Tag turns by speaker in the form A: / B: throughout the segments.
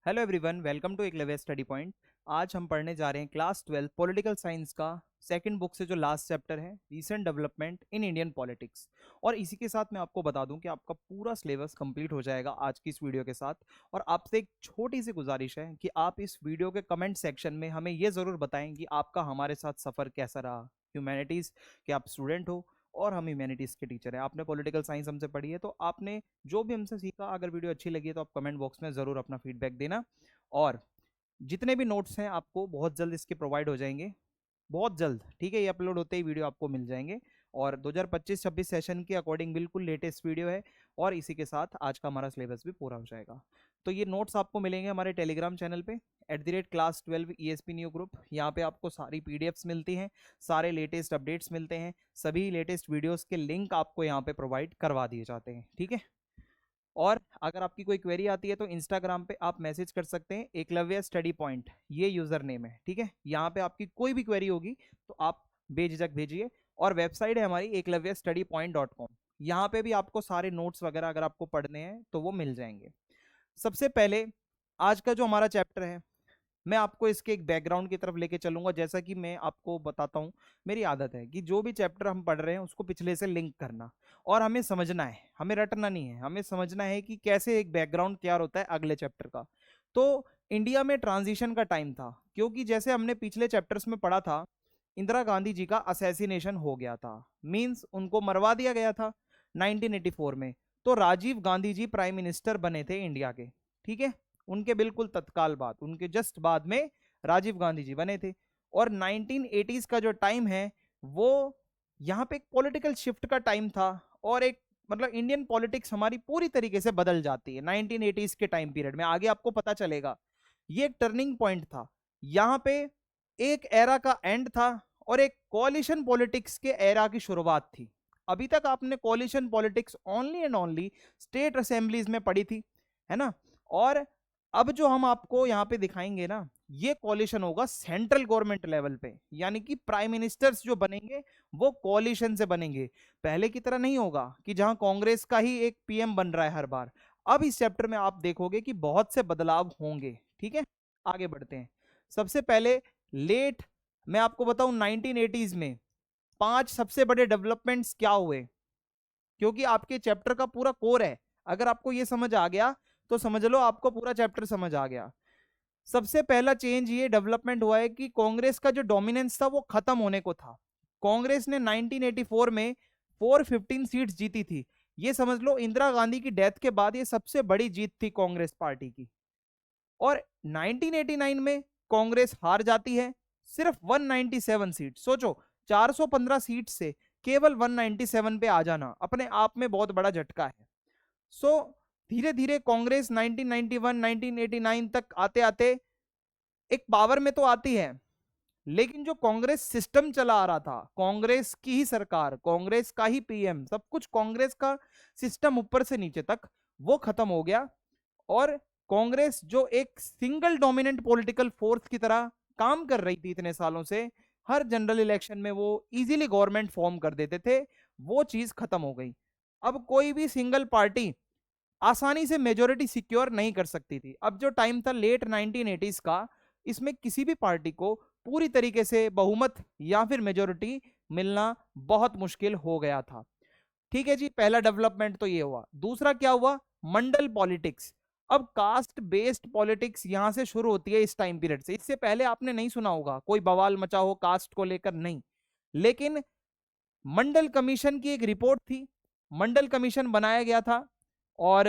A: Hello everyone, welcome to Eklavya study point. आज हम पढ़ने जा रहे हैं क्लास 12 पॉलिटिकल साइंस का सेकंड बुक से जो लास्ट चैप्टर है, recent development in Indian politics. और इसी के साथ मैं आपको बता दूं कि आपका पूरा सिलेबस कंप्लीट हो जाएगा आज की इस वीडियो के साथ। और आपसे एक छोटी सी गुजारिश है कि आप इस वीडियो के कमेंट सेक्शन में हमें ये ज़रूर बताएं कि आपका हमारे साथ सफ़र कैसा रहा। ह्यूमैनिटीज़ के आप स्टूडेंट हो और हम ह्यूमैनिटीज़ के टीचर हैं, आपने पॉलिटिकल साइंस हमसे पढ़ी है, तो आपने जो भी हमसे सीखा, अगर वीडियो अच्छी लगी है तो आप कमेंट बॉक्स में ज़रूर अपना फीडबैक देना। और जितने भी नोट्स हैं आपको बहुत जल्द इसके प्रोवाइड हो जाएंगे, बहुत जल्द, ठीक है। ये अपलोड होते ही वीडियो आपको मिल जाएंगे। और 2025-26 सेशन के अकॉर्डिंग बिल्कुल लेटेस्ट वीडियो है। और इसी के साथ आज का हमारा सिलेबस भी पूरा हो जाएगा। तो ये नोट्स आपको मिलेंगे हमारे टेलीग्राम चैनल पे @class12 ESP न्यू ग्रुप। यहाँ पे आपको सारी पीडीएफ्स मिलती हैं, सारे लेटेस्ट अपडेट्स मिलते हैं, सभी लेटेस्ट वीडियोस के लिंक आपको यहाँ पे प्रोवाइड करवा दिए जाते हैं, ठीक है। और अगर आपकी कोई क्वेरी आती है तो इंस्टाग्राम पे आप मैसेज कर सकते हैं, एकलव्य स्टडी पॉइंट ये यूजर नेम है, ठीक है। यहाँ पे आपकी कोई भी क्वेरी होगी तो आप बेझिझक भेजिए। और वेबसाइट है हमारी eklavyastudypoint.com। यहाँ पे भी आपको सारे नोट्स वगैरह अगर आपको पढ़ने हैं तो वो मिल जाएंगे। सबसे पहले आज का जो हमारा चैप्टर है, मैं आपको इसके एक बैकग्राउंड की तरफ लेके चलूंगा। जैसा कि मैं आपको बताता हूँ, मेरी आदत है कि जो भी चैप्टर हम पढ़ रहे हैं उसको पिछले से लिंक करना, और हमें समझना है, हमें रटना नहीं है, हमें समझना है कि कैसे एक बैकग्राउंड तैयार होता है अगले चैप्टर का। तो इंडिया में ट्रांजिशन का टाइम था, क्योंकि जैसे हमने पिछले चैप्टर्स में पढ़ा था, इंदिरा गांधी जी का असैसिनेशन हो गया था, मींस उनको मरवा दिया गया था 1984 में। तो राजीव गांधी जी प्राइम मिनिस्टर बने थे इंडिया के, ठीक है। उनके बिल्कुल तत्काल बाद, उनके जस्ट बाद में राजीव गांधी जी बने थे। और 1980s का जो टाइम है वो यहाँ पे एक पॉलिटिकल शिफ्ट का टाइम था। और एक मतलब इंडियन पॉलिटिक्स हमारी पूरी तरीके से बदल जाती है 1980s के टाइम पीरियड में, आगे आपको पता चलेगा। ये एक टर्निंग पॉइंट था। यहाँ पे एक एरा का एंड था और एक कोalition पॉलिटिक्स के एरा की शुरुआत थी। अभी तक आपने कोalition politics only and only state assemblies में पढ़ी थी, है ना। और अब जो हम आपको यहाँ पे दिखाएंगे ना, ये कोलिशन होगा सेंट्रल गवर्नमेंट लेवल पे, यानी कि प्राइम मिनिस्टर्स जो बनेंगे वो कोलिशन से बनेंगे। पहले की तरह नहीं होगा कि जहां कांग्रेस का ही एक पीएम बन रहा है हर बार। अब इस चैप्टर में आप देखोगे कि बहुत से बदलाव होंगे, ठीक है। आगे बढ़ते हैं। सबसे पहले लेट मैं आपको बताऊं 1980s में 5 सबसे बड़े डेवलपमेंट्स क्या हुए, क्योंकि आपके चैप्टर का पूरा कोर है। अगर आपको ये समझ आ गया तो समझ लो आपको पूरा चैप्टर समझ आ गया। सबसे पहला चेंज ये डेवलपमेंट हुआ है कि कांग्रेस का जो डोमिनेंस था वो खत्म होने को था। कांग्रेस ने 1984 में 415 सीट्स जीती थी। ये समझ लो इंदिरा गांधी की डेथ के बाद ये सबसे बड़ी जीत थी कांग्रेस पार्टी की। और 1989 में कांग्रेस हार जाती है, सिर्फ 197 सीट। सोचो, 415 सीट से केवल 197 पे आ जाना अपने आप में बहुत बड़ा झटका है। सो धीरे धीरे कांग्रेस 1991 1989 तक आते आते एक पावर में तो आती है, लेकिन जो कांग्रेस सिस्टम चला आ रहा था, कांग्रेस की ही सरकार, कांग्रेस का ही पीएम, सब कुछ कांग्रेस का सिस्टम ऊपर से नीचे तक, वो खत्म हो गया। और कांग्रेस जो एक सिंगल डोमिनेंट पॉलिटिकल फोर्स की तरह काम कर रही थी इतने सालों से, हर जनरल इलेक्शन में वो इजीली गवर्नमेंट फॉर्म कर देते थे, वो चीज खत्म हो गई। अब कोई भी सिंगल पार्टी आसानी से मेजोरिटी सिक्योर नहीं कर सकती थी। अब जो टाइम था लेट 1980s का, इसमें किसी भी पार्टी को पूरी तरीके से बहुमत या फिर मेजोरिटी मिलना बहुत मुश्किल हो गया था, ठीक है जी। पहला डेवलपमेंट तो ये हुआ। दूसरा क्या हुआ? मंडल पॉलिटिक्स। अब कास्ट बेस्ड पॉलिटिक्स यहां से शुरू होती है इस टाइम पीरियड से। इससे पहले आपने नहीं सुना होगा कोई बवाल मचा हो कास्ट को लेकर, नहीं। लेकिन मंडल कमीशन की एक रिपोर्ट थी, मंडल कमीशन बनाया गया था, और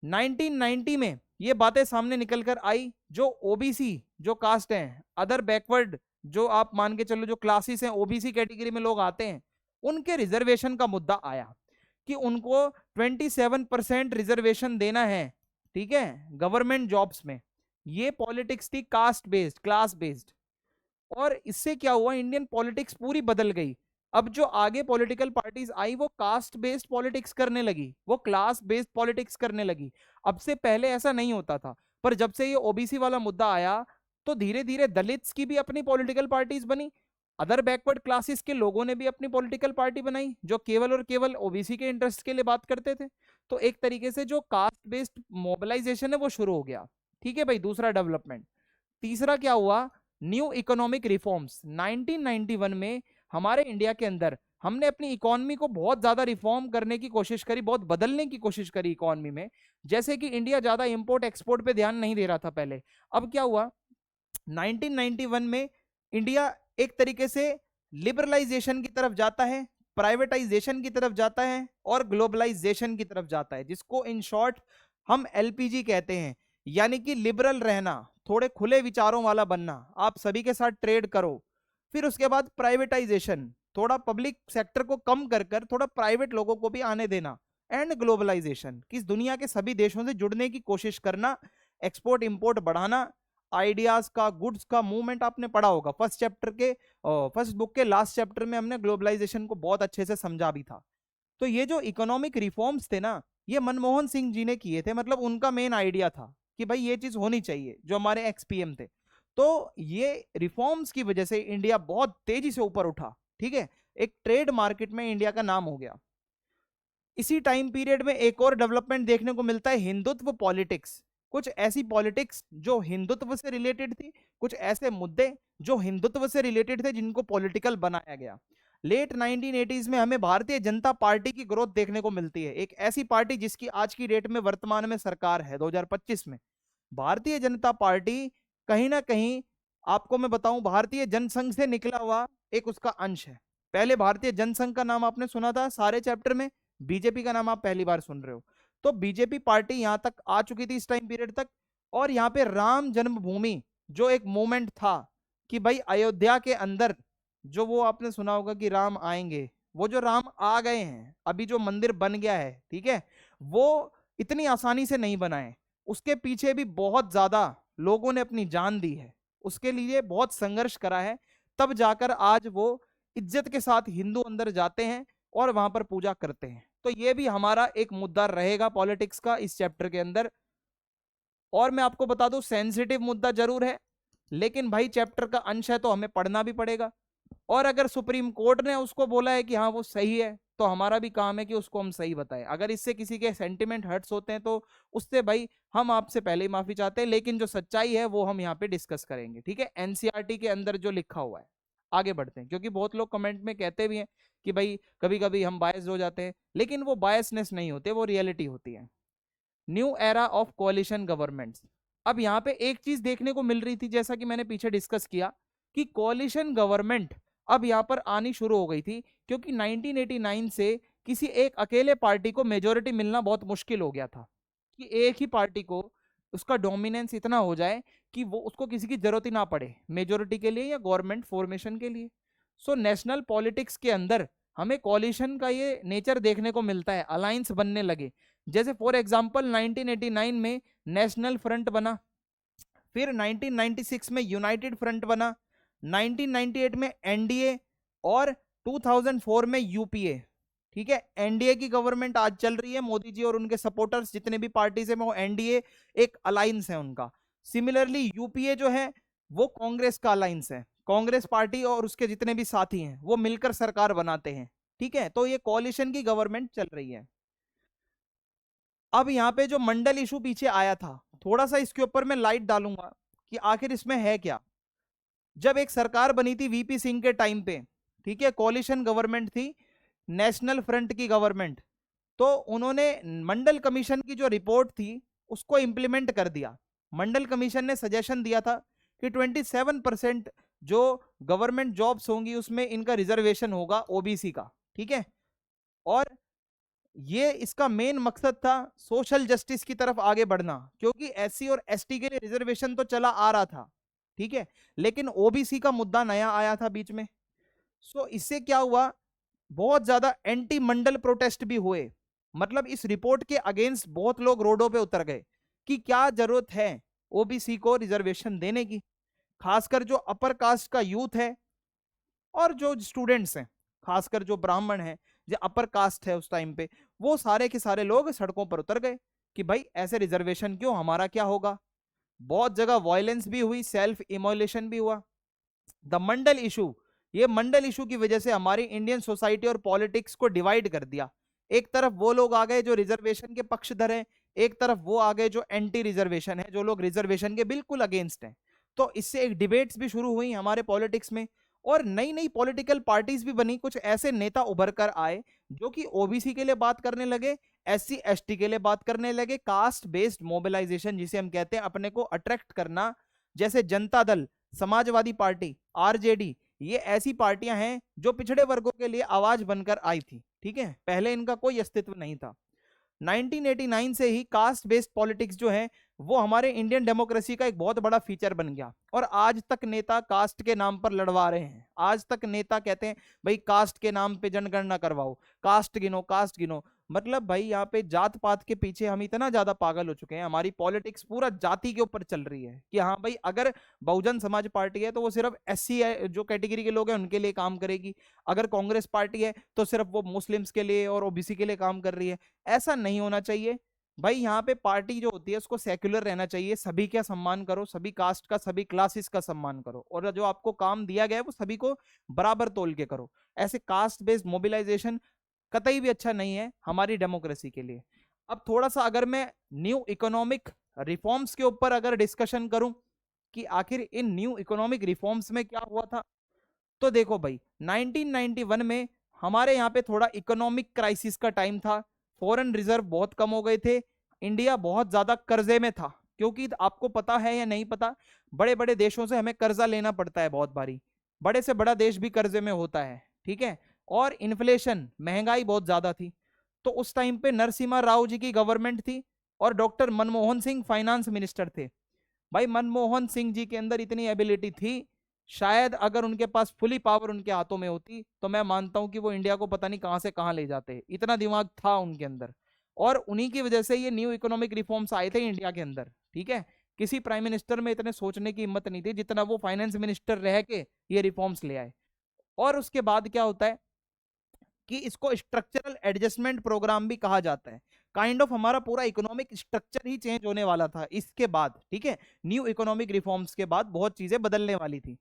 A: 1990 में ये बातें सामने निकल कर आई। जो ओबीसी जो कास्ट हैं, अदर बैकवर्ड, जो आप मान के चलो जो क्लासेस हैं, ओबीसी कैटेगरी में लोग आते हैं, उनके रिजर्वेशन का मुद्दा आया कि उनको 27% रिजर्वेशन देना है, ठीक है, गवर्नमेंट जॉब्स में। ये पॉलिटिक्स थी कास्ट बेस्ड, क्लास बेस्ड। और इससे क्या हुआ, इंडियन पॉलिटिक्स पूरी बदल गई। अब जो आगे पॉलिटिकल पार्टीज आई वो कास्ट बेस्ड पॉलिटिक्स करने लगी, वो क्लास बेस्ड पॉलिटिक्स करने लगी। अब से पहले ऐसा नहीं होता था, पर जब से ये ओबीसी वाला मुद्दा आया तो धीरे धीरे दलित्स की भी अपनी पॉलिटिकल पार्टीज बनी, अदर बैकवर्ड क्लासेस के लोगों ने भी अपनी पॉलिटिकल पार्टी बनाई जो केवल और केवल ओबीसी के इंटरेस्ट के लिए बात करते थे। तो एक तरीके से जो कास्ट बेस्ड मोबिलाइजेशन है वो शुरू हो गया, ठीक है भाई, दूसरा डेवलपमेंट। तीसरा क्या हुआ, न्यू इकोनॉमिक रिफॉर्म्स। 1991 में हमारे इंडिया के अंदर हमने अपनी इकोनॉमी को बहुत ज्यादा रिफॉर्म करने की कोशिश करी, बहुत बदलने की कोशिश करी इकोनॉमी में। जैसे कि इंडिया ज्यादा इंपोर्ट एक्सपोर्ट पे ध्यान नहीं दे रहा था पहले। अब क्या हुआ, 1991 में इंडिया एक तरीके से लिबरलाइजेशन की तरफ जाता है, प्राइवेटाइजेशन की तरफ जाता है और ग्लोबलाइजेशन की तरफ जाता है, जिसको इन शॉर्ट हम एलपीजी कहते हैं। यानी कि लिबरल रहना, थोड़े खुले विचारों वाला बनना, आप सभी के साथ ट्रेड करो। फिर उसके बाद प्राइवेटाइजेशन, थोड़ा पब्लिक सेक्टर को कम कर कर थोड़ा प्राइवेट लोगों को भी आने देना। एंड ग्लोबलाइजेशन, किस दुनिया के सभी देशों से जुड़ने की कोशिश करना, एक्सपोर्ट इंपोर्ट बढ़ाना, आइडियाज का, गुड्स का मूवमेंट। आपने पढ़ा होगा फर्स्ट चैप्टर के, फर्स्ट बुक के लास्ट चैप्टर में हमने ग्लोबलाइजेशन को बहुत अच्छे से समझा भी था। तो ये जो इकोनॉमिक रिफॉर्म्स थे ना, ये मनमोहन सिंह जी ने किए थे। मतलब उनका मेन आइडिया था कि भाई ये चीज होनी चाहिए, जो हमारे एक्सपीएम थे। तो ये रिफॉर्म्स की वजह से इंडिया बहुत तेजी से ऊपर उठा, ठीक है, एक ट्रेड मार्केट में इंडिया का नाम हो गया। इसी टाइम पीरियड में एक और डेवलपमेंट देखने को मिलता है, हिंदुत्व पॉलिटिक्स। कुछ ऐसी पॉलिटिक्स जो हिंदुत्व से रिलेटेड थी, कुछ ऐसे मुद्दे जो हिंदुत्व से रिलेटेड थे, जिनको पॉलिटिकल बनाया गया। लेट 1980s में हमें भारतीय जनता पार्टी की ग्रोथ देखने को मिलती है, एक ऐसी पार्टी जिसकी आज की डेट में वर्तमान में सरकार है 2025 में। भारतीय जनता पार्टी कहीं ना कहीं, आपको मैं बताऊं, भारतीय जनसंघ से निकला हुआ एक उसका अंश है। पहले भारतीय जनसंघ का नाम आपने सुना था सारे चैप्टर में, बीजेपी का नाम आप पहली बार सुन रहे हो। तो बीजेपी पार्टी यहां तक आ चुकी थी इस टाइम पीरियड तक। और यहाँ पे राम जन्मभूमि जो एक मूवमेंट था कि भाई अयोध्या के अंदर, जो वो आपने सुना होगा कि राम आएंगे, वो जो राम आ गए हैं, अभी जो मंदिर बन गया है, ठीक है, वो इतनी आसानी से नहीं बना है। उसके पीछे भी बहुत ज्यादा लोगों ने अपनी जान दी है, उसके लिए बहुत संघर्ष करा है, तब जाकर आज वो इज्जत के साथ हिंदू अंदर जाते हैं और वहां पर पूजा करते हैं। तो ये भी हमारा एक मुद्दा रहेगा पॉलिटिक्स का इस चैप्टर के अंदर। और मैं आपको बता दूं, सेंसिटिव मुद्दा जरूर है, लेकिन भाई चैप्टर का अंश है तो हमें पढ़ना भी पड़ेगा। और अगर सुप्रीम कोर्ट ने उसको बोला है कि हाँ वो सही है, तो हमारा भी काम है कि उसको हम सही बताएं। अगर इससे किसी के सेंटिमेंट हर्ट्स होते हैं तो उससे भाई हम आपसे पहले ही माफी चाहते हैं, लेकिन जो सच्चाई है वो हम यहाँ पे डिस्कस करेंगे, ठीक है, एनसीईआरटी के अंदर जो लिखा हुआ है। आगे बढ़ते हैं, क्योंकि बहुत लोग कमेंट में कहते भी हैं कि भाई कभी कभी हम बायस्ड हो जाते हैं, लेकिन वो बायसनेस नहीं होते, वो रियलिटी होती है। New era of कोalition governments. अब यहाँ पे एक चीज देखने को मिल रही थी, जैसा कि मैंने पीछे डिस्कस किया, कि कोalition गवर्नमेंट अब यहाँ पर आनी शुरू हो गई थी, क्योंकि 1989 से किसी एक अकेले पार्टी को मेजोरिटी मिलना बहुत मुश्किल हो गया था, कि एक ही पार्टी को उसका डोमिनेंस इतना हो जाए कि वो उसको किसी की जरूरत ही ना पड़े मेजोरिटी के लिए या गवर्नमेंट फॉर्मेशन के लिए। सो नेशनल पॉलिटिक्स के अंदर हमें कोalition का ये नेचर देखने को मिलता है, अलायंस बनने लगे। जैसे फॉर एग्जांपल 1989 में नेशनल फ्रंट बना, फिर 1996 में यूनाइटेड फ्रंट बना, 1998 में एनडीए, और 2004 में यूपीए। ठीक है, एनडीए की गवर्नमेंट आज चल रही है, मोदी जी और उनके सपोर्टर्स जितने भी पार्टीज है, वो एनडीए एक अलायंस है उनका। सिमिलरली यूपीए जो है वो कांग्रेस का अलायंस है, कांग्रेस पार्टी और उसके जितने भी साथी हैं वो मिलकर सरकार बनाते हैं। ठीक है, तो ये कोalition की गवर्नमेंट चल रही है। अब यहाँ पे जो मंडल इशू पीछे आया था, थोड़ा सा इसके ऊपर मैं लाइट डालूंगा कि आखिर इसमें है क्या। जब एक सरकार बनी थी वीपी सिंह के टाइम पे, ठीक है, कोalition गवर्नमेंट थी, नेशनल फ्रंट की गवर्नमेंट, तो उन्होंने मंडल कमीशन की जो रिपोर्ट थी उसको इंप्लीमेंट कर दिया। मंडल कमीशन ने सजेशन दिया था कि 27% जो गवर्नमेंट जॉब्स होंगी उसमें इनका रिजर्वेशन होगा ओबीसी का। ठीक है, और ये इसका मेन मकसद था सोशल जस्टिस की तरफ आगे बढ़ना, क्योंकि एससी और एसटी के लिए रिजर्वेशन तो चला आ रहा था, ठीक है, लेकिन ओबीसी का मुद्दा नया आया था बीच में। सो इससे क्या हुआ, बहुत ज्यादा एंटी मंडल प्रोटेस्ट भी हुए। मतलब इस रिपोर्ट के अगेंस्ट बहुत लोग रोडों पे उतर गए कि क्या जरूरत है ओबीसी को रिजर्वेशन देने की, खासकर जो अपर कास्ट का यूथ है और जो स्टूडेंट्स हैं, खासकर जो ब्राह्मण हैं, जो अपर कास्ट है उस टाइम पे, वो सारे के सारे लोग सड़कों पर उतर गए कि भाई ऐसे रिजर्वेशन क्यों, हमारा क्या होगा। बहुत जगह वायलेंस भी हुई, सेल्फ इमोलेशन भी हुआ। द मंडल इशू, ये मंडल इशू की वजह से हमारी इंडियन सोसाइटी और पॉलिटिक्स को डिवाइड कर दिया। एक तरफ वो लोग आ गए जो रिजर्वेशन के पक्षधर हैं, एक तरफ वो आ गए जो एंटी रिजर्वेशन है, जो लोग रिजर्वेशन के बिल्कुल अगेंस्ट हैं। तो इससे एक डिबेट्स भी शुरू हुई हमारे पॉलिटिक्स में, और नई नई पॉलिटिकल पार्टीज भी बनी, कुछ ऐसे नेता उभर कर आए जो कि ओबीसी के लिए बात करने लगे, एससी एसटी के लिए बात करने लगे, कास्ट बेस्ड मोबिलाइजेशन जिसे हम कहते हैं, अपने को अट्रैक्ट करना। जैसे जनता दल, समाजवादी पार्टी, आरजेडी, ये ऐसी पार्टियां हैं जो पिछड़े वर्गों के लिए आवाज बनकर आई थी। ठीक है, पहले इनका कोई अस्तित्व नहीं था। 1989 से ही कास्ट बेस्ड पॉलिटिक्स जो है वो हमारे इंडियन डेमोक्रेसी का एक बहुत बड़ा फीचर बन गया, और आज तक नेता कास्ट के नाम पर लड़वा रहे हैं। आज तक नेता कहते हैं भाई कास्ट के नाम पे जनगणना करवाओ, कास्ट गिनो, कास्ट गिनो। मतलब भाई यहाँ पे जात पात के पीछे हम इतना ज्यादा पागल हो चुके हैं, हमारी पॉलिटिक्स पूरा जाति के ऊपर चल रही है कि हाँ भाई अगर बहुजन समाज पार्टी है तो वो सिर्फ एससी जो कैटेगरी के लोग हैं उनके लिए काम करेगी, अगर कांग्रेस पार्टी है तो सिर्फ वो मुस्लिम्स के लिए और ओबीसी के लिए काम कर रही है। ऐसा नहीं होना चाहिए भाई। यहाँ पे पार्टी जो होती है उसको सेक्युलर रहना चाहिए, सभी का सम्मान करो, सभी कास्ट का, सभी क्लासेस का सम्मान करो, और जो आपको काम दिया गया है वो सभी को बराबर तोल के करो। ऐसे कास्ट बेस्ड मोबिलाइजेशन कतई भी अच्छा नहीं है हमारी डेमोक्रेसी के लिए। अब थोड़ा सा अगर मैं न्यू इकोनॉमिक रिफॉर्म्स के ऊपर अगर डिस्कशन करूं कि आखिर इन न्यू इकोनॉमिक रिफॉर्म्स में क्या हुआ था, तो देखो भाई 1991 में हमारे यहाँ पे थोड़ा इकोनॉमिक क्राइसिस का टाइम था, फॉरेन रिजर्व बहुत कम हो गए थे, इंडिया बहुत ज्यादा कर्जे में था। क्योंकि आपको पता है या नहीं पता, बड़े बड़े देशों से हमें कर्जा लेना पड़ता है बहुत बारी, बड़े से बड़ा देश भी कर्जे में होता है। ठीक है, और इन्फ्लेशन, महंगाई बहुत ज्यादा थी। तो उस टाइम पे नरसिम्हा राव जी की गवर्नमेंट थी और doctor Manmohan Singh finance minister थे। भाई मनमोहन सिंह जी के अंदर इतनी एबिलिटी थी, शायद अगर उनके पास फुली पावर उनके हाथों में होती तो मैं मानता हूं कि वो इंडिया को पता नहीं कहां से कहां ले जाते, इतना दिमाग था उनके अंदर। और उन्हीं की वजह से ये न्यू इकोनॉमिक रिफॉर्म्स आए थे इंडिया के अंदर। ठीक है, किसी प्राइम मिनिस्टर में इतने सोचने की हिम्मत नहीं थी जितना वो फाइनेंस मिनिस्टर रह के ये रिफॉर्म्स ले आए। और उसके बाद क्या होता है कि इसको स्ट्रक्चरल एडजस्टमेंट प्रोग्राम भी कहा जाता है। काइंड ऑफ हमारा पूरा इकोनॉमिक स्ट्रक्चर ही चेंज होने वाला था इसके बाद। ठीक है, न्यू इकोनॉमिक रिफॉर्म्स के बाद बहुत चीजें बदलने वाली थी।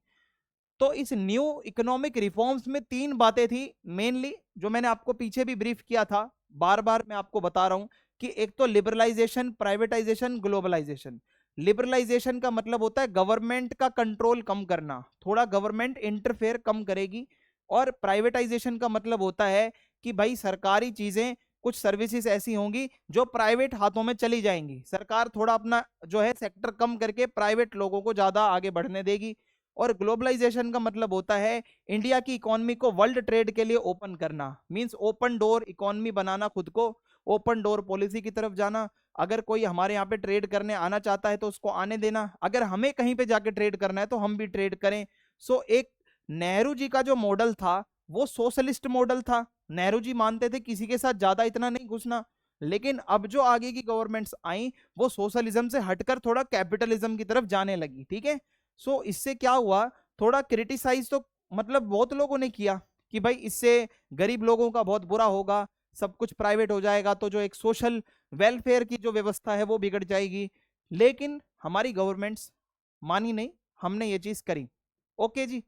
A: तो इस न्यू इकोनॉमिक रिफॉर्म्स में तीन बातें थी मेनली, जो मैंने आपको पीछे भी ब्रीफ किया था, बार बार मैं आपको बता रहा हूं कि एक तो लिबरलाइजेशन, प्राइवेटाइजेशन, ग्लोबलाइजेशन। लिबरलाइजेशन का मतलब होता है गवर्नमेंट का कंट्रोल कम करना, थोड़ा गवर्नमेंट इंटरफेयर कम करेगी। और प्राइवेटाइजेशन का मतलब होता है कि भाई सरकारी चीजें, कुछ सर्विसेज ऐसी होंगी जो प्राइवेट हाथों में चली जाएंगी, सरकार थोड़ा अपना जो है सेक्टर कम करके प्राइवेट लोगों को ज्यादा आगे बढ़ने देगी। और ग्लोबलाइजेशन का मतलब होता है इंडिया की इकोनॉमी को वर्ल्ड ट्रेड के लिए ओपन करना, मींस ओपन डोर इकोनॉमी बनाना, खुद को ओपन डोर पॉलिसी की तरफ जाना। अगर कोई हमारे यहाँ पे ट्रेड करने आना चाहता है तो उसको आने देना, अगर हमें कहीं पे जाके ट्रेड करना है तो हम भी ट्रेड करें। सो एक नेहरू जी का जो मॉडल था वो सोशलिस्ट मॉडल था। नेहरू जी मानते थे किसी के साथ ज्यादा इतना नहीं घुसना। लेकिन अब जो आगे की गवर्नमेंट्स आई वो सोशलिज्म से हटकर थोड़ा कैपिटलिज्म की तरफ जाने लगी। ठीक है, सो इससे क्या हुआ, थोड़ा क्रिटिसाइज तो मतलब बहुत लोगों ने किया कि भाई इससे गरीब लोगों का बहुत बुरा होगा, सब कुछ प्राइवेट हो जाएगा तो जो एक सोशल वेलफेयर की जो व्यवस्था है वो बिगड़ जाएगी। लेकिन हमारी गवर्नमेंट्स मानी नहीं, हमने ये चीज करी। ओके जी,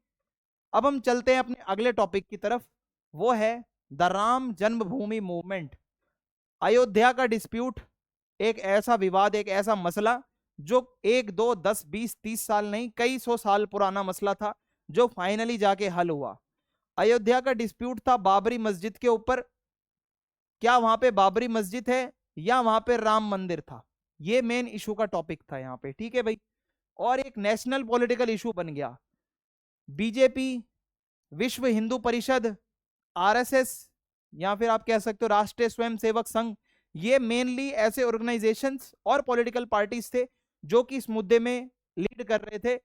A: अब हम चलते हैं अपने अगले टॉपिक की तरफ, वो है the Ram Janmabhoomi movement. Ayodhya का डिस्प्यूट एक ऐसा विवाद, एक ऐसा मसला जो 1 2 10 20 30 साल नहीं, कई सौ साल पुराना मसला था, जो फाइनली जाके हल हुआ। अयोध्या का डिस्प्यूट था बाबरी मस्जिद के ऊपर। क्या वहां पे बाबरी मस्जिद है या वहां पे राम मंदिर था, ये मेन इशू का टॉपिक था यहाँ पे। ठीक है भाई, और एक नेशनल पॉलिटिकल इशू बन गया। बीजेपी, विश्व हिंदू परिषद, आरएसएस, या फिर आप कह सकते हो राष्ट्रीय स्वयंसेवक संघ, ये मेनली ऐसे ऑर्गेनाइजेशंस और पॉलिटिकल पार्टीज थे जो कि इस मुद्दे में लीड कर रहे थे।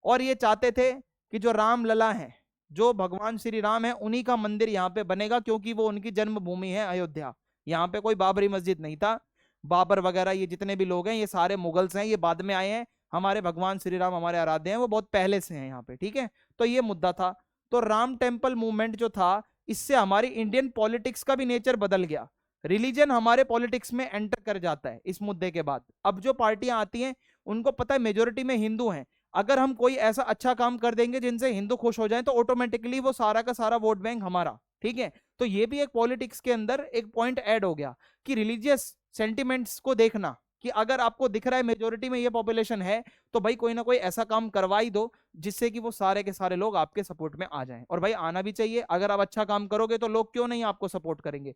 A: और ये चाहते थे कि जो राम लला है, जो भगवान श्री राम है, उन्हीं का मंदिर यहाँ पे बनेगा, क्योंकि वो उनकी जन्मभूमि है अयोध्या। यहाँ पे कोई बाबरी मस्जिद नहीं था। बाबर वगैरह ये जितने भी लोग हैं ये सारे मुगल्स हैं, ये बाद में आए हैं। हमारे भगवान श्री राम हमारे आराध्य हैं, वो बहुत पहले से हैं यहाँ पे। ठीक है, तो ये मुद्दा था। तो राम टेम्पल मूवमेंट जो था, इससे हमारी इंडियन पॉलिटिक्स का भी नेचर बदल गया। रिलीजन हमारे पॉलिटिक्स में एंटर कर जाता है इस मुद्दे के बाद। अब जो पार्टियां आती हैं उनको पता है मेजोरिटी में हिंदू हैं, अगर हम कोई ऐसा अच्छा काम कर देंगे जिनसे हिंदू खुश हो जाएं तो ऑटोमेटिकली वो सारा का सारा वोट बैंक हमारा। ठीक है, तो ये भी एक पॉलिटिक्स के अंदर एक पॉइंट ऐड हो गया कि रिलीजियस सेंटिमेंट्स को देखना कि अगर आपको दिख रहा है मेजोरिटी में ये पॉपुलेशन है, तो भाई कोई ना कोई ऐसा काम करवा ही दो जिससे कि वो सारे के सारे लोग आपके सपोर्ट में आ जाएं। और भाई आना भी चाहिए, अगर आप अच्छा काम करोगे तो लोग क्यों नहीं आपको सपोर्ट करेंगे।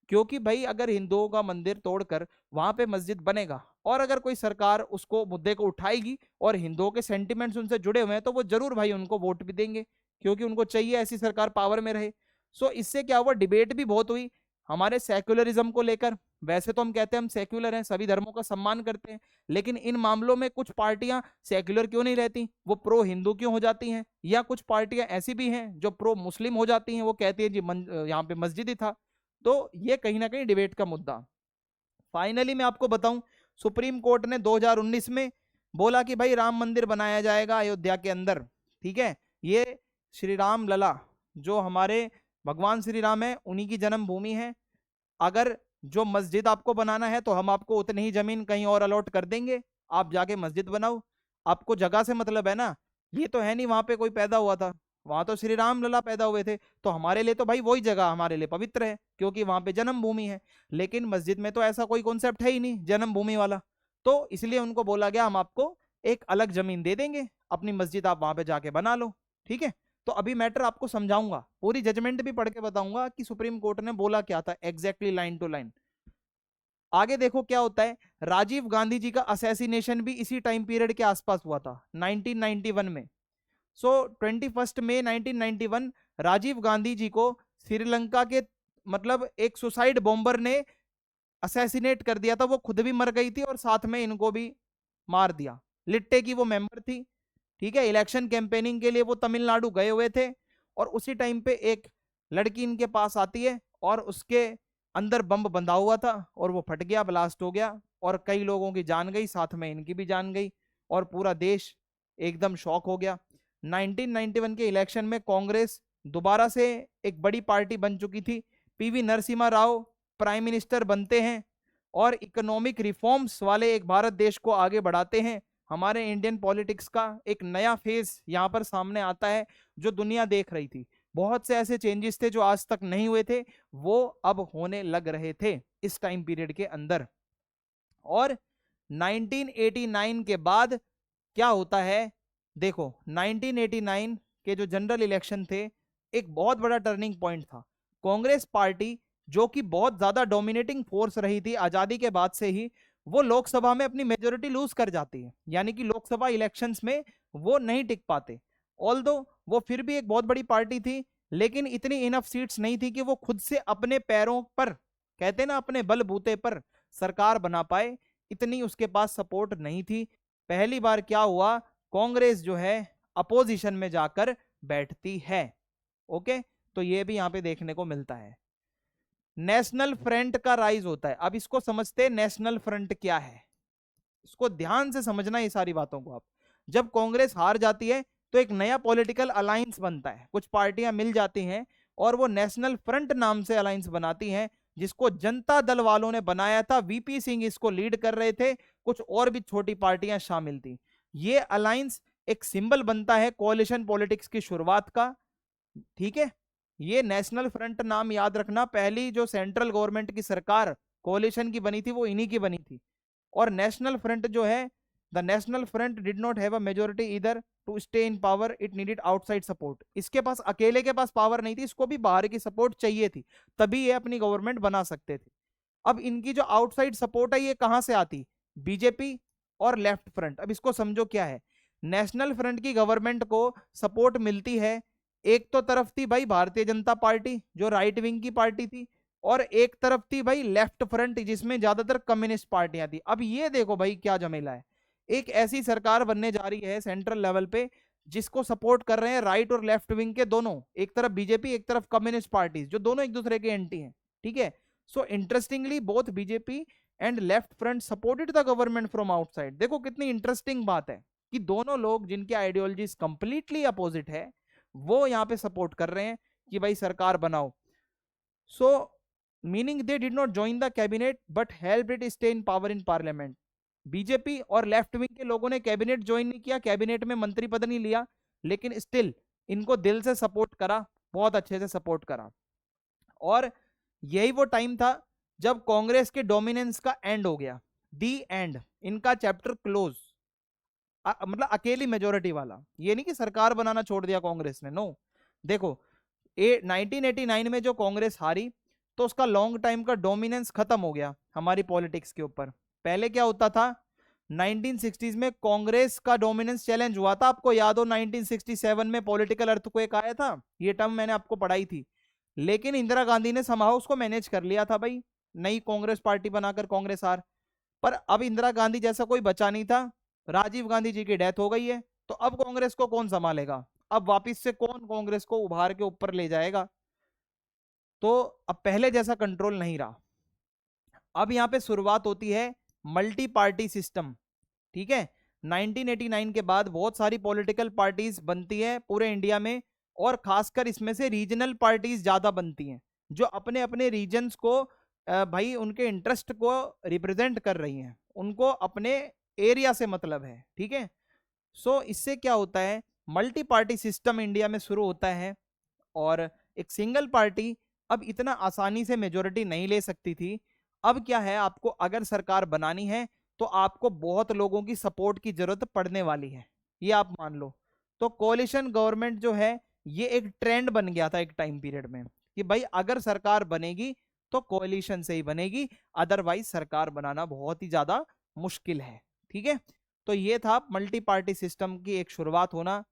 A: क्योंकि भाई अगर हिंदुओं का मंदिर तोड़कर वहां पे मस्जिद बनेगा और अगर कोई सरकार उसको मुद्दे को उठाएगी और हिंदुओं के सेंटिमेंट्स उनसे जुड़े हुए हैं, तो वो जरूर भाई उनको वोट भी देंगे, क्योंकि उनको चाहिए ऐसी सरकार पावर में रहे। सो इससे क्या हुआ, डिबेट भी बहुत हुई हमारे सेक्युलरिज्म को लेकर। वैसे तो हम कहते हैं हम सेक्युलर हैं, सभी धर्मों का सम्मान करते हैं, लेकिन इन मामलों में कुछ पार्टियां सेक्युलर क्यों नहीं रहती, वो प्रो हिंदू क्यों हो जाती हैं, या कुछ पार्टियां ऐसी भी हैं जो प्रो मुस्लिम हो जाती हैं, वो कहती है जी यहाँ पे मस्जिद ही था। तो ये कहीं ना कहीं डिबेट का मुद्दा। फाइनली मैं आपको बताऊं, सुप्रीम कोर्ट ने 2019 में बोला कि भाई राम मंदिर बनाया जाएगा अयोध्या के अंदर। ठीक है, ये श्री राम लला जो हमारे भगवान श्री राम है उन्हीं की जन्मभूमि है। अगर जो मस्जिद आपको बनाना है तो हम आपको उतनी ही जमीन कहीं और अलॉट कर देंगे, आप जाके मस्जिद बनाओ। आपको जगह से मतलब है ना, ये तो है नहीं वहां पे कोई पैदा हुआ था, वहां तो श्री राम लला पैदा हुए थे, तो हमारे लिए तो भाई वही जगह हमारे लिए पवित्र है क्योंकि वहां पे जन्मभूमि है। लेकिन मस्जिद में तो ऐसा कोई कॉन्सेप्ट है ही नहीं जन्मभूमि वाला, तो इसलिए उनको बोला गया हम आपको एक अलग जमीन दे देंगे, अपनी मस्जिद आप वहां पे जाके बना लो। ठीक है, तो अभी मैटर आपको समझाऊंगा, पूरी जजमेंट भी पढ़ के बताऊंगा कि सुप्रीम कोर्ट ने बोला क्या था एग्जैक्टली लाइन टू लाइन। आगे देखो क्या होता है, राजीव गांधी जी का असैसिनेशन भी इसी टाइम पीरियड के आसपास हुआ था 1991 में। सो 21 मई 1991 राजीव गांधी जी को श्रीलंका के मतलब एक सुसाइड बॉम्बर ने असैसिनेट कर दिया था। वो खुद भी मर गई थी और साथ में इनको भी मार दिया। लिट्टे की वो मेंबर थी। ठीक है, इलेक्शन कैंपेनिंग के लिए वो तमिलनाडु गए हुए थे और उसी टाइम पे एक लड़की इनके पास आती है और उसके अंदर बम बंधा हुआ था और वो फट गया, ब्लास्ट हो गया और कई लोगों की जान गई, साथ में इनकी भी जान गई और पूरा देश एकदम शॉक हो गया। 1991 के इलेक्शन में कांग्रेस दोबारा से एक बड़ी पार्टी बन चुकी थी। PV Narasimha Rao prime minister बनते हैं और इकोनॉमिक रिफॉर्म्स वाले एक भारत देश को आगे बढ़ाते हैं। हमारे इंडियन पॉलिटिक्स का एक नया फेज यहाँ पर सामने आता है जो दुनिया देख रही थी। बहुत से ऐसे चेंजेस थे जो आज तक नहीं हुए थे, वो अब होने लग रहे थे इस टाइम पीरियड के अंदर। और 1989 के बाद क्या होता है, देखो 1989 के जो जनरल इलेक्शन थे एक बहुत बड़ा टर्निंग पॉइंट था। कांग्रेस पार्टी जो कि बहुत ज्यादा डोमिनेटिंग फोर्स रही थी आजादी के बाद से ही, वो लोकसभा में अपनी मेजोरिटी लूज कर जाती है, यानी कि लोकसभा इलेक्शंस में वो नहीं टिक पाते। ऑल्दो वो फिर भी एक बहुत बड़ी पार्टी थी, लेकिन इतनी इनफ सीट्स नहीं थी कि वो खुद से अपने पैरों पर, कहते ना अपने बलबूते पर सरकार बना पाए, इतनी उसके पास सपोर्ट नहीं थी। पहली बार क्या हुआ, कांग्रेस जो है अपोजिशन में जाकर बैठती है। ओके, तो ये भी यहां पे देखने को मिलता है। नेशनल फ्रंट का राइज होता है। अब इसको समझते हैं नेशनल फ्रंट क्या है, इसको ध्यान से समझना ये सारी बातों को। आप जब कांग्रेस हार जाती है तो एक नया पॉलिटिकल अलायंस बनता है, कुछ पार्टियां मिल जाती हैं और वो नेशनल फ्रंट नाम से अलायंस बनाती हैं, जिसको जनता दल वालों ने बनाया था। वीपी सिंह इसको लीड कर रहे थे, कुछ और भी छोटी पार्टियां शामिल थी। ये अलायंस एक सिंबल बनता है कोalition पॉलिटिक्स की शुरुआत का। ठीक है, ये नेशनल फ्रंट नाम याद रखना, पहली जो सेंट्रल गवर्नमेंट की सरकार कोalition की बनी थी वो इन्हीं की बनी थी। और नेशनल फ्रंट जो है, the national front did not have a majority इधर to stay in power, it needed outside support. इसके पास अकेले के पास पावर नहीं थी, इसको भी बाहर की सपोर्ट चाहिए थी, तभी ये अपनी गवर्नमेंट बना सकते थे। अब इनकी जो आउटसाइड सपोर्ट है ये कहां से आती, बीजेपी और लेफ्ट फ्रंट। अब इसको समझो क्या है, नेशनल फ्रंट की गवर्नमेंट को सपोर्ट मिलती है, एक तो तरफ थी भाई भारतीय जनता पार्टी जो राइट विंग की पार्टी थी, और एक तरफ थी भाई लेफ्ट फ्रंट जिसमें ज्यादातर कम्युनिस्ट पार्टियां थी। अब ये देखो भाई क्या झमेला है, एक ऐसी सरकार बनने जा रही है सेंट्रल लेवल पे जिसको सपोर्ट कर रहे हैं राइट और लेफ्ट विंग के दोनों, एक तरफ बीजेपी एक तरफ कम्युनिस्ट पार्टी, जो दोनों एक दूसरे के एंटी हैं। ठीक है, सो interestingly both BJP and left front supported the government from outside. देखो कितनी इंटरेस्टिंग बात है कि दोनों लोग जिनकी आइडियोलॉजीज कंप्लीटली अपोजिट है वो यहाँ पे सपोर्ट कर रहे हैं कि भाई सरकार बनाओ। सो meaning they did not join the cabinet but help it stay in power in parliament. BJP और लेफ्ट विंग के लोगों ने कैबिनेट ज्वाइन नहीं किया, कैबिनेट में मंत्री पद नहीं लिया, लेकिन स्टिल इनको दिल से सपोर्ट करा, बहुत अच्छे से सपोर्ट करा। और यही वो टाइम था जब कांग्रेस के डोमिनेंस का एंड हो गया, दी एंड, इनका चैप्टर क्लोज, मतलब अकेली मेजोरिटी वाला, ये नहीं कि सरकार बनाना छोड़ दिया कांग्रेस ने, नो। देखो 1989 में जो कांग्रेस हारी, तो उसका लॉन्ग टाइम का डोमिनेंस खत्म हो गया हमारी पॉलिटिक्स के ऊपर। पहले क्या होता था, 1960s में कांग्रेस का डोमिनेंस चैलेंज हुआ था, आपको याद हो 1967 में पॉलिटिकल अर्थक्वेक आया था, ये टर्म मैंने आपको पढ़ाई थी। लेकिन इंदिरा गांधी ने समाव उसको मैनेज कर लिया था भाई, नई कांग्रेस पार्टी बनाकर कांग्रेस हार। पर अब इंदिरा गांधी जैसा कोई बचा नहीं था, राजीव गांधी जी की डेथ हो गई है, तो अब कांग्रेस को कौन संभालेगा, अब वापिस से कौन कांग्रेस को उभार के ऊपर ले जाएगा। तो अब पहले जैसा कंट्रोल नहीं रहा। अब यहां पे शुरुआत होती है मल्टी पार्टी सिस्टम, ठीक है। 1989 के बाद बहुत सारी पॉलिटिकल पार्टीज बनती है पूरे इंडिया में, और खासकर इसमें से रीजनल पार्टीज ज्यादा बनती हैं, जो अपने अपने रीजन्स को भाई उनके इंटरेस्ट को रिप्रेजेंट कर रही हैं, उनको अपने एरिया से मतलब है, ठीक है। सो इससे क्या होता है, मल्टी पार्टी सिस्टम इंडिया में शुरू होता है। और एक सिंगल पार्टी अब इतना आसानी से मेजोरिटी नहीं ले सकती थी। अब क्या है, आपको अगर सरकार बनानी है तो आपको बहुत लोगों की सपोर्ट की जरूरत पड़ने वाली है, ये आप मान लो। तो कोलिशन गवर्नमेंट जो है, ये एक ट्रेंड बन गया था एक टाइम पीरियड में, कि भाई अगर सरकार बनेगी तो कोलिशन से ही बनेगी, अदरवाइज सरकार बनाना बहुत ही ज्यादा मुश्किल है, ठीक है। तो ये था मल्टी पार्टी सिस्टम की एक शुरुआत होना।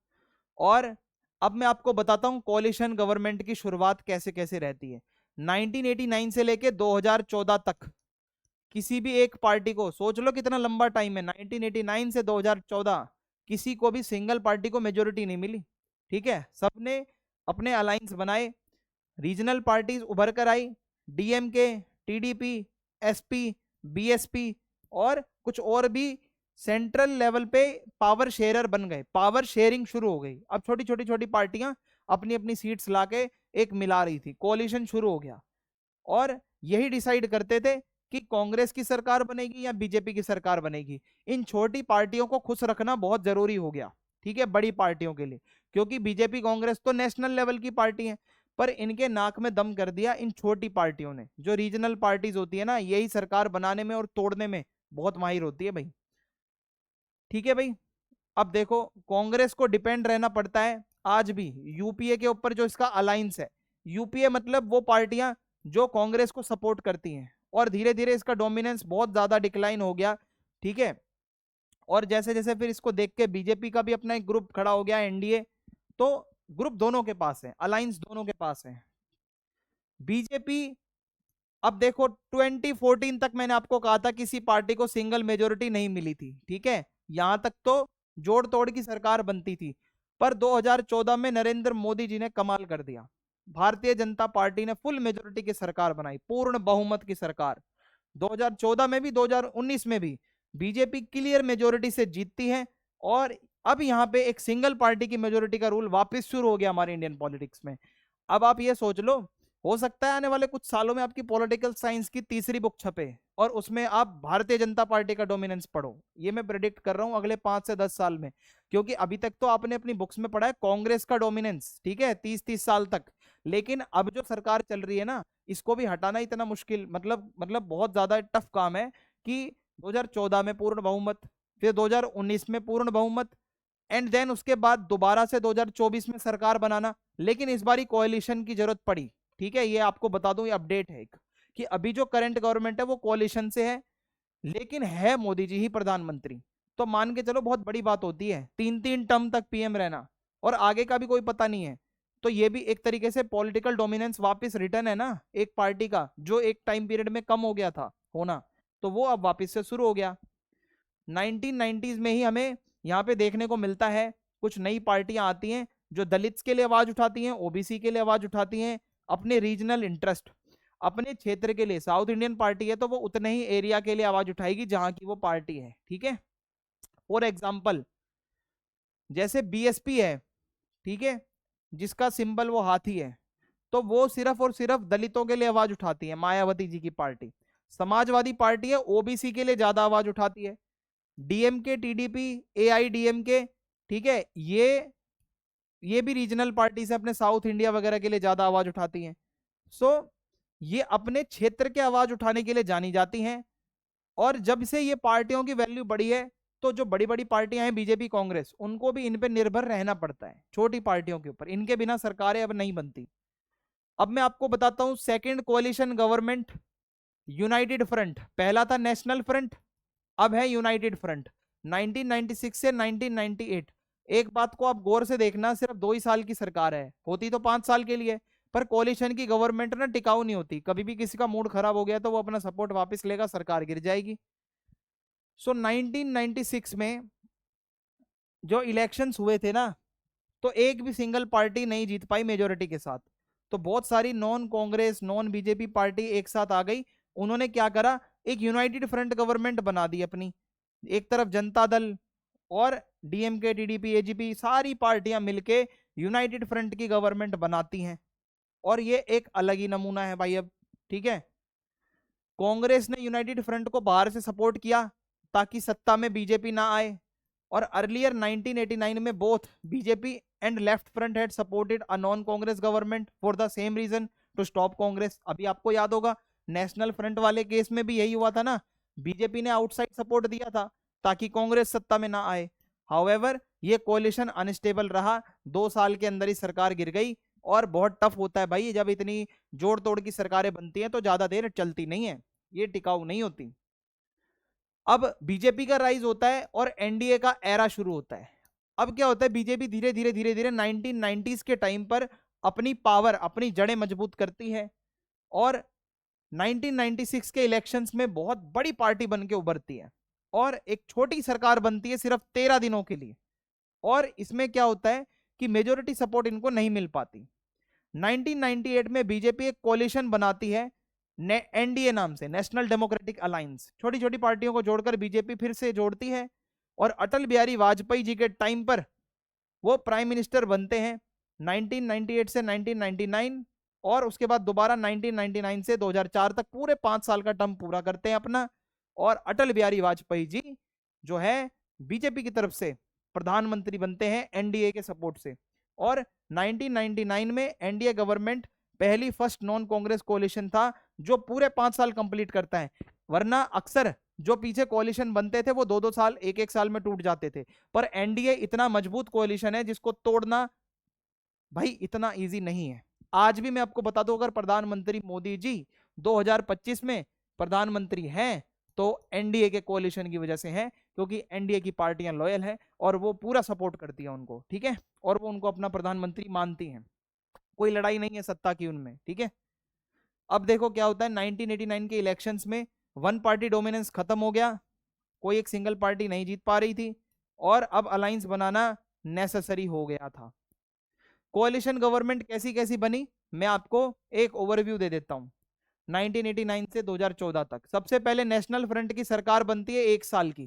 A: और अब मैं आपको बताता हूं कोलिशन गवर्नमेंट की शुरुआत कैसे कैसे रहती है। 1989 से लेके 2014 तक किसी भी एक पार्टी को, सोच लो कितना लंबा टाइम है, 1989 से 2014 किसी को भी सिंगल पार्टी को मेजोरिटी नहीं मिली, ठीक है। सबने अपने अलायंस बनाए, रीजनल पार्टीज उभर कर आई, डीएमके, टीडीपी, एसपी, बीएसपी और कुछ और भी सेंट्रल लेवल पे पावर शेयरर बन गए, पावर शेयरिंग शुरू हो गई। अब छोटी छोटी छोटी पार्टियां अपनी अपनी सीट्स लाके एक मिला रही थी, कोलिशन शुरू हो गया। और यही डिसाइड करते थे कि कांग्रेस की सरकार बनेगी या बीजेपी की सरकार बनेगी। इन छोटी पार्टियों को खुश रखना बहुत जरूरी हो गया, ठीक है, बड़ी पार्टियों के लिए, क्योंकि बीजेपी कांग्रेस तो नेशनल लेवल की पार्टी है, पर इनके नाक में दम कर दिया इन छोटी पार्टियों ने। जो रीजनल पार्टीज होती है ना, यही सरकार बनाने में और तोड़ने में बहुत माहिर होती है भाई, ठीक है भाई। अब देखो कांग्रेस को डिपेंड रहना पड़ता है आज भी यूपीए के ऊपर, जो इसका अलायंस है। यूपीए मतलब वो पार्टियां जो कांग्रेस को सपोर्ट करती हैं, और धीरे धीरे इसका डोमिनेंस बहुत ज्यादा डिक्लाइन हो गया, ठीक है। और जैसे जैसे फिर इसको देख के बीजेपी का भी अपना एक ग्रुप खड़ा हो गया, एनडीए। तो ग्रुप दोनों के पास है, अलायंस दोनों के पास है। बीजेपी, अब देखो 2014 तक मैंने आपको कहा था किसी पार्टी को सिंगल मेजोरिटी नहीं मिली थी, ठीक है, यहां तक तो जोड़ तोड़ की सरकार बनती थी। पर 2014 में नरेंद्र मोदी जी ने कमाल कर दिया, भारतीय जनता पार्टी ने फुल मेजोरिटी की सरकार बनाई, पूर्ण बहुमत की सरकार। 2014 में भी 2019 में भी बीजेपी क्लियर मेजोरिटी से जीतती है। और अब यहां पे एक सिंगल पार्टी की मेजोरिटी का रूल वापस शुरू हो गया हमारे इंडियन पॉलिटिक्स में। अब आप ये सोच लो, हो सकता है आने वाले कुछ सालों में आपकी पॉलिटिकल साइंस की तीसरी बुक छपे और उसमें आप भारतीय जनता पार्टी का डोमिनेंस पढ़ो, ये मैं प्रेडिक्ट कर रहा हूं अगले 5 से 10 साल में। क्योंकि अभी तक तो आपने अपनी बुक्स में पढ़ा है कांग्रेस का डोमिनेंस, ठीक है, 30-30 साल तक। लेकिन अब जो सरकार चल रही है ना, इसको भी हटाना इतना मुश्किल, मतलब बहुत ज्यादा टफ काम है। कि 2014 में पूर्ण बहुमत, फिर 2019 में पूर्ण बहुमत, एंड देन उसके बाद दोबारा से 2024 में सरकार बनाना। लेकिन इस बारी कोalition की जरूरत पड़ी, ठीक है, ये आपको बता दूं, ये अपडेट है एक, कि अभी जो करंट गवर्नमेंट है वो कोalition से है, लेकिन है मोदी जी ही प्रधानमंत्री। तो मान के चलो बहुत बड़ी बात होती है 3-3 टर्म तक पीएम रहना, और आगे का भी कोई पता नहीं है। तो ये भी एक तरीके से पॉलिटिकल डोमिनेंस वापस रिटर्न है ना एक पार्टी का, जो एक टाइम पीरियड में कम हो गया था होना, तो वो अब वापस से शुरू हो गया। 1990s में ही हमें यहाँ पे देखने को मिलता है कुछ नई पार्टियां आती हैं जो दलित्स के लिए आवाज उठाती हैं, ओबीसी के लिए आवाज उठाती हैं, अपने रीजनल इंटरेस्ट, अपने क्षेत्र के लिए। साउथ इंडियन पार्टी है तो वो उतने ही एरिया के लिए आवाज उठाएगी जहां की वो पार्टी है, ठीक है। फॉर एग्जाम्पल जैसे बीएसपी है, ठीक है, जिसका सिंबल वो हाथी है, तो वो सिर्फ और सिर्फ दलितों के लिए आवाज उठाती है, मायावती जी की पार्टी। समाजवादी पार्टी है, ओबीसी के लिए ज्यादा आवाज उठाती है। डीएमके, टीडीपी, एआईडीएमके, ठीक है, ये भी रीजनल पार्टी से अपने साउथ इंडिया वगैरह के लिए ज्यादा आवाज उठाती हैं। सो ये अपने क्षेत्र के आवाज उठाने के लिए जानी जाती हैं। और जब से ये पार्टियों की वैल्यू बढ़ी है, तो जो बड़ी बड़ी पार्टियां हैं बीजेपी कांग्रेस, उनको भी इन पे निर्भर रहना पड़ता है, छोटी पार्टियों के ऊपर। इनके बिना सरकारें अब नहीं बनती। अब मैं आपको बताता हूं सेकंड कोalition गवर्नमेंट, यूनाइटेड फ्रंट। पहला था नेशनल फ्रंट, अब है यूनाइटेड फ्रंट। 1996 से 1998, एक बात को आप गौर से देखना, सिर्फ 2 ही साल की सरकार है, होती तो 5 साल के लिए। पर कोalition की गवर्नमेंट ना टिकाऊ नहीं होती, कभी भी किसी का मूड खराब हो गया तो वो अपना सपोर्ट वापस लेगा, सरकार गिर जाएगी। सो 1996 में जो इलेक्शंस हुए थे ना, तो एक भी सिंगल पार्टी नहीं जीत पाई मेजोरिटी के साथ। तो बहुत सारी non Congress non BJP party एक साथ आ गई। उन्होंने क्या करा, एक यूनाइटेड फ्रंट गवर्नमेंट बना दी अपनी। एक तरफ जनता दल और डीएमके टीडीपी एजीपी सारी पार्टियां मिलके यूनाइटेड फ्रंट की गवर्नमेंट बनाती हैं। और ये एक अलग ही नमूना है भाई अब। ठीक है, कांग्रेस ने यूनाइटेड फ्रंट को बाहर से सपोर्ट किया ताकि सत्ता में बीजेपी ना आए। और अर्लियर 1989 में both BJP and left front had supported a non Congress government for the same reason, to stop Congress. अभी आपको याद होगा नेशनल फ्रंट वाले केस में भी यही हुआ था ना, बीजेपी ने आउटसाइड सपोर्ट दिया था ताकि कांग्रेस सत्ता में ना आए। हाउएवर ये कोलिशन अनस्टेबल रहा, 2 साल के अंदर ही सरकार गिर गई। और बहुत टफ होता है भाई, जब इतनी जोड़ तोड़ की सरकारें बनती हैं तो ज्यादा देर चलती नहीं है, ये टिकाऊ नहीं होती। अब बीजेपी का राइज होता है और एनडीए का एरा शुरू होता है। अब क्या होता है, बीजेपी धीरे धीरे धीरे धीरे 1990s के टाइम पर अपनी पावर अपनी जड़ें मजबूत करती है और 1996 के इलेक्शंस में बहुत बड़ी पार्टी बन के उभरती है और एक छोटी सरकार बनती है सिर्फ 13 दिनों के लिए। और इसमें क्या होता है कि मेजोरिटी सपोर्ट इनको नहीं मिल पाती। 1998 में बीजेपी एक कोलिशन बनाती है एनडीए नाम से, नेशनल डेमोक्रेटिक अलायंस। छोटी छोटी पार्टियों को जोड़कर बीजेपी फिर से जोड़ती है और अटल बिहारी वाजपेयी जी के टाइम पर वो प्राइम मिनिस्टर बनते हैं 1998 से 1999। और उसके बाद दोबारा 1999 से 2004 तक पूरे 5 साल का टर्म पूरा करते हैं अपना। और अटल बिहारी वाजपेयी जी जो है बीजेपी की तरफ से प्रधानमंत्री बनते हैं एनडीए के सपोर्ट से। और 1999 में एनडीए गवर्नमेंट पहली फर्स्ट नॉन कांग्रेस कोalition था जो पूरे 5 साल कंप्लीट करता है। वरना अक्सर जो पीछे कोalition बनते थे वो 2-2 साल 1-1 साल में टूट जाते थे। पर एनडीए इतना मजबूत कोalition है जिसको तोड़ना भाई इतना इजी नहीं है। आज भी मैं आपको बता दूं, अगर प्रधानमंत्री मोदी जी 2025 में प्रधानमंत्री हैं तो एनडीए के कोalition की वजह से हैं, क्योंकि एनडीए की पार्टियां लॉयल हैं और वो पूरा सपोर्ट करती हैं उनको। ठीक है, और वो उनको अपना प्रधानमंत्री मानती हैं, कोई लड़ाई नहीं है सत्ता की उनमें। ठीक है, अब देखो क्या होता है 1989 के इलेक्शंस में वन पार्टी डोमिनेंस खत्म हो गया, कोई एक सिंगल पार्टी नहीं जीत पा रही थी और अब अलायंस बनाना नेसेसरी हो गया था। कोalition गवर्नमेंट कैसी कैसी बनी मैं आपको एक ओवरव्यू दे देता हूं। 1989 से 2014 तक सबसे पहले नेशनल फ्रंट की सरकार बनती है 1 साल की।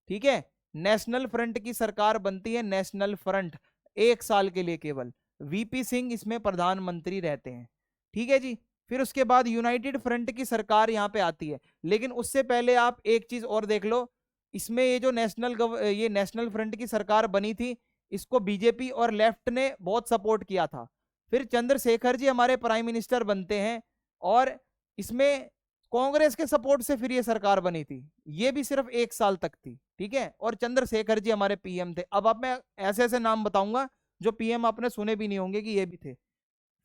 A: ठीक है, नेशनल फ्रंट की सरकार बनती है, नेशनल फ्रंट 1 साल के लिए केवल। वीपी सिंह इसमें प्रधानमंत्री रहते हैं। ठीक है जी, फिर उसके बाद यूनाइटेड फ्रंट की सरकार यहां पे आती है। लेकिन उससे पहले आप एक चीज और देख लो, इसमें ये जो ये नेशनल फ्रंट की सरकार बनी थी, इसको बीजेपी और लेफ्ट ने बहुत सपोर्ट किया था। फिर चंद्रशेखर जी हमारे प्राइम मिनिस्टर बनते हैं और इसमें कांग्रेस के सपोर्ट से फिर ये सरकार बनी थी, ये भी सिर्फ 1 साल तक थी। ठीक है, और चंद्रशेखर जी हमारे पीएम थे। अब आप मैं ऐसे ऐसे नाम बताऊंगा जो पीएम आपने सुने भी नहीं होंगे कि ये भी थे।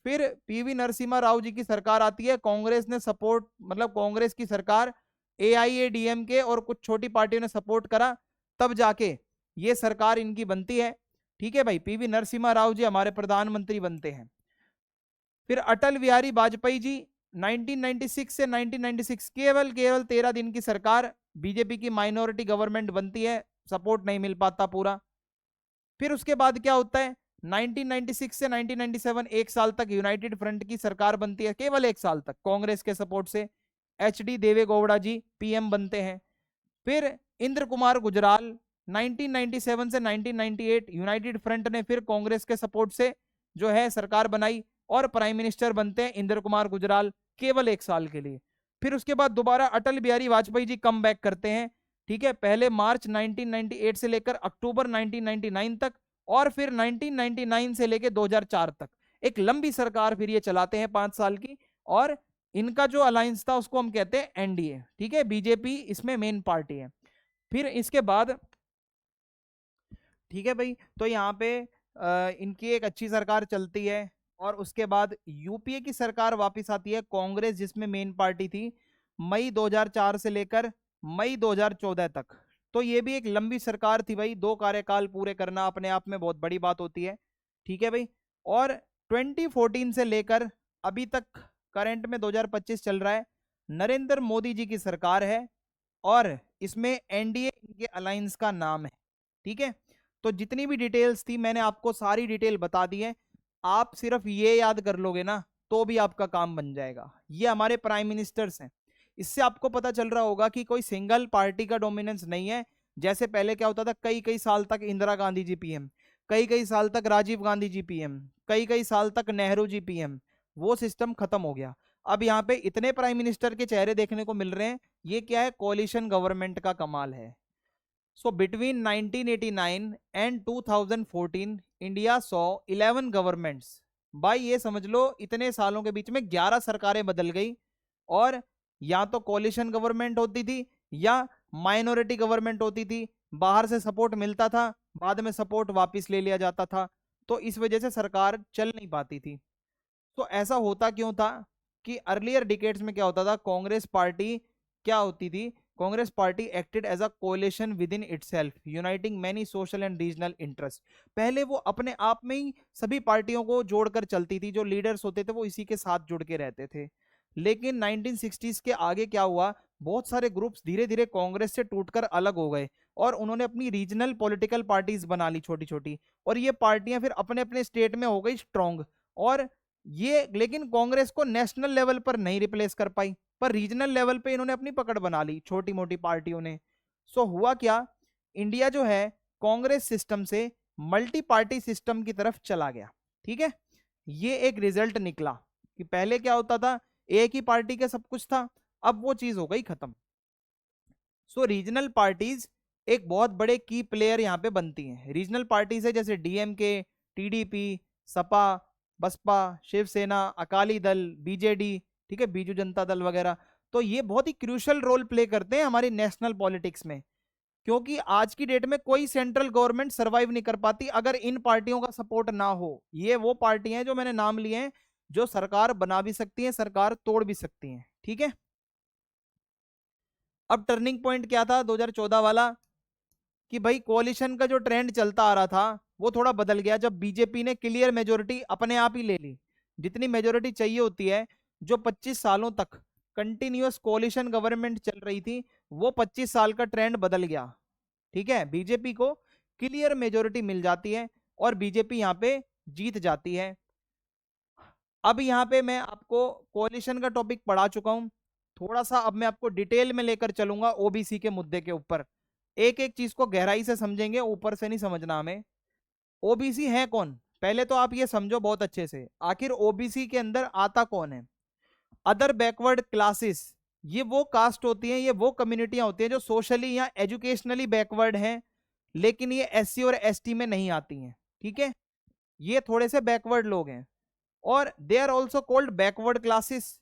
A: फिर पीवी नरसिम्हा राव जी की सरकार आती है, कांग्रेस ने सपोर्ट मतलब कांग्रेस की सरकार एआईएडीएमके और कुछ छोटी पार्टियों ने सपोर्ट करा, तब जाके ये सरकार इनकी बनती है। ठीक है भाई, पीवी नरसिम्हा राव जी हमारे प्रधानमंत्री बनते हैं। फिर अटल बिहारी वाजपेयी जी 1996 से 1996 केवल केवल 13 दिन की सरकार, बीजेपी की माइनॉरिटी गवर्नमेंट बनती है, सपोर्ट नहीं मिल पाता पूरा। फिर उसके बाद क्या होता है 1996 से 1997 1 साल तक यूनाइटेड फ्रंट की सरकार बनती है, केवल 1 साल तक कांग्रेस के सपोर्ट से। एचडी देवेगौड़ा जी पीएम बनते हैं। फिर इंद्र कुमार गुजराल 1997 से 1998 यूनाइटेड फ्रंट ने फिर कांग्रेस के सपोर्ट से जो है सरकार बनाई और प्राइम मिनिस्टर बनते हैं इंद्र कुमार गुजराल, केवल 1 साल के लिए। फिर उसके बाद दोबारा अटल बिहारी वाजपेयी जी कम बैक करते हैं। ठीक है, पहले मार्च 1998 से लेकर अक्टूबर 1999 तक और फिर 1999 से लेकर 2004 तक एक लंबी सरकार फिर ये चलाते हैं 5 साल की। और इनका जो अलायंस था उसको हम कहते हैं एनडीए, ठीक है। बीजेपी इसमें मेन पार्टी है। फिर इसके बाद, ठीक है भाई, तो यहाँ पे इनकी एक अच्छी सरकार चलती है, और उसके बाद यूपीए की सरकार वापस आती है, कांग्रेस जिसमें मेन पार्टी थी, मई 2004 से लेकर मई 2014 तक। तो ये भी एक लंबी सरकार थी भाई, 2 कार्यकाल पूरे करना अपने आप में बहुत बड़ी बात होती है, ठीक है भाई। और 2014 से लेकर अभी तक, करंट में 2025 चल रहा है, नरेंद्र मोदी जी की सरकार है, और इसमें एनडीए इनके अलायंस का नाम है, ठीक है। तो जितनी भी डिटेल्स थी मैंने आपको सारी डिटेल बता दी है, आप सिर्फ ये याद कर लोगे ना तो भी आपका काम बन जाएगा। ये हमारे प्राइम मिनिस्टर्स हैं। इससे आपको पता चल रहा होगा कि कोई सिंगल पार्टी का डोमिनेंस नहीं है। जैसे पहले क्या होता था, कई कई साल तक इंदिरा गांधी जी पीएम, कई कई साल तक राजीव गांधी जी पीएम, कई कई साल तक नेहरू जी पीएम, वो सिस्टम खत्म हो गया। अब यहाँ पे इतने प्राइम मिनिस्टर के चेहरे देखने को मिल रहे हैं। ये क्या है, कोलिशन गवर्नमेंट का कमाल है। So between 1989 and 2014, India saw 11 governments. भाई ये समझ लो इतने सालों के बीच में 11 सरकारें बदल गई, और या तो कोलिशन गवर्नमेंट होती थी या माइनॉरिटी गवर्नमेंट होती थी। बाहर से सपोर्ट मिलता था, बाद में सपोर्ट वापस ले लिया जाता था, तो इस वजह से सरकार चल नहीं पाती थी। तो ऐसा होता क्यों था कि अर्लियर डिकेड्स में क्या होता था, कांग्रेस पार्टी क्या होती थी, Congress party acted as a coalition within itself uniting many social and regional interest. पहले वो अपने आप में ही सभी पार्टियों को जोड़कर चलती थी, जो लीडर्स होते थे वो इसी के साथ जुड़ के रहते थे। लेकिन 1960s के आगे क्या हुआ, बहुत सारे ग्रुप्स धीरे धीरे कांग्रेस से टूटकर अलग हो गए, और उन्होंने अपनी रीजनल पॉलिटिकल पार्टीज बना ली छोटी छोटी, और ये पार्टियां फिर अपने अपने स्टेट में हो गई स्ट्रांग। और ये लेकिन कांग्रेस को नेशनल लेवल पर नहीं रिप्लेस कर पाई, पर रीजनल लेवल पे इन्होंने अपनी पकड़ बना ली छोटी मोटी पार्टियों ने। सो हुआ क्या, इंडिया जो है कांग्रेस सिस्टम से मल्टी पार्टी सिस्टम की तरफ चला गया, ठीक है। ये एक रिजल्ट निकला कि पहले क्या होता था, एक ही पार्टी के सब कुछ था, अब वो चीज हो गई खत्म। सो रीजनल पार्टीज एक बहुत बड़े की प्लेयर यहाँ पे बनती हैं। रीजनल पार्टीज है जैसे DMK, TDP, Sapa, Baspa, Shiv Sena, Akali Dal, BJD, ठीक है, बीजू जनता दल वगैरह। तो ये बहुत ही क्रूशियल रोल प्ले करते हैं हमारी नेशनल पॉलिटिक्स में, क्योंकि आज की डेट में कोई सेंट्रल गवर्नमेंट सरवाइव नहीं कर पाती अगर इन पार्टियों का सपोर्ट ना हो। ये वो पार्टियां हैं जो मैंने नाम लिए हैं, जो सरकार बना भी सकती हैं, सरकार तोड़ भी सकती हैं, ठीक है। अब टर्निंग पॉइंट क्या था 2014 वाला, कि भाई कोalition का जो ट्रेंड चलता आ रहा था वो थोड़ा बदल गया, जब बीजेपी ने क्लियर मेजोरिटी अपने आप ही ले ली। जितनी मेजोरिटी चाहिए होती है, जो 25 सालों तक कंटिन्यूअस कोalition गवर्नमेंट चल रही थी, वो 25 साल का ट्रेंड बदल गया, ठीक है। बीजेपी को क्लियर मेजोरिटी मिल जाती है, और बीजेपी यहाँ पे जीत जाती है। अब यहाँ पे मैं आपको कोalition का टॉपिक पढ़ा चुका हूं, थोड़ा सा अब मैं आपको डिटेल में लेकर चलूंगा ओबीसी के मुद्दे के ऊपर। एक एक चीज को गहराई से समझेंगे, ऊपर से नहीं समझना हमें। ओबीसी है कौन, पहले तो आप ये समझो बहुत अच्छे से, आखिर ओबीसी के अंदर आता कौन है। अदर बैकवर्ड क्लासेस, ये वो कास्ट होती हैं, ये वो कम्युनिटियां होती हैं जो सोशली या एजुकेशनली बैकवर्ड हैं, लेकिन ये एससी और एसटी में नहीं आती हैं, ठीक है। ये थोड़े से बैकवर्ड लोग हैं, और they are also called backward classes.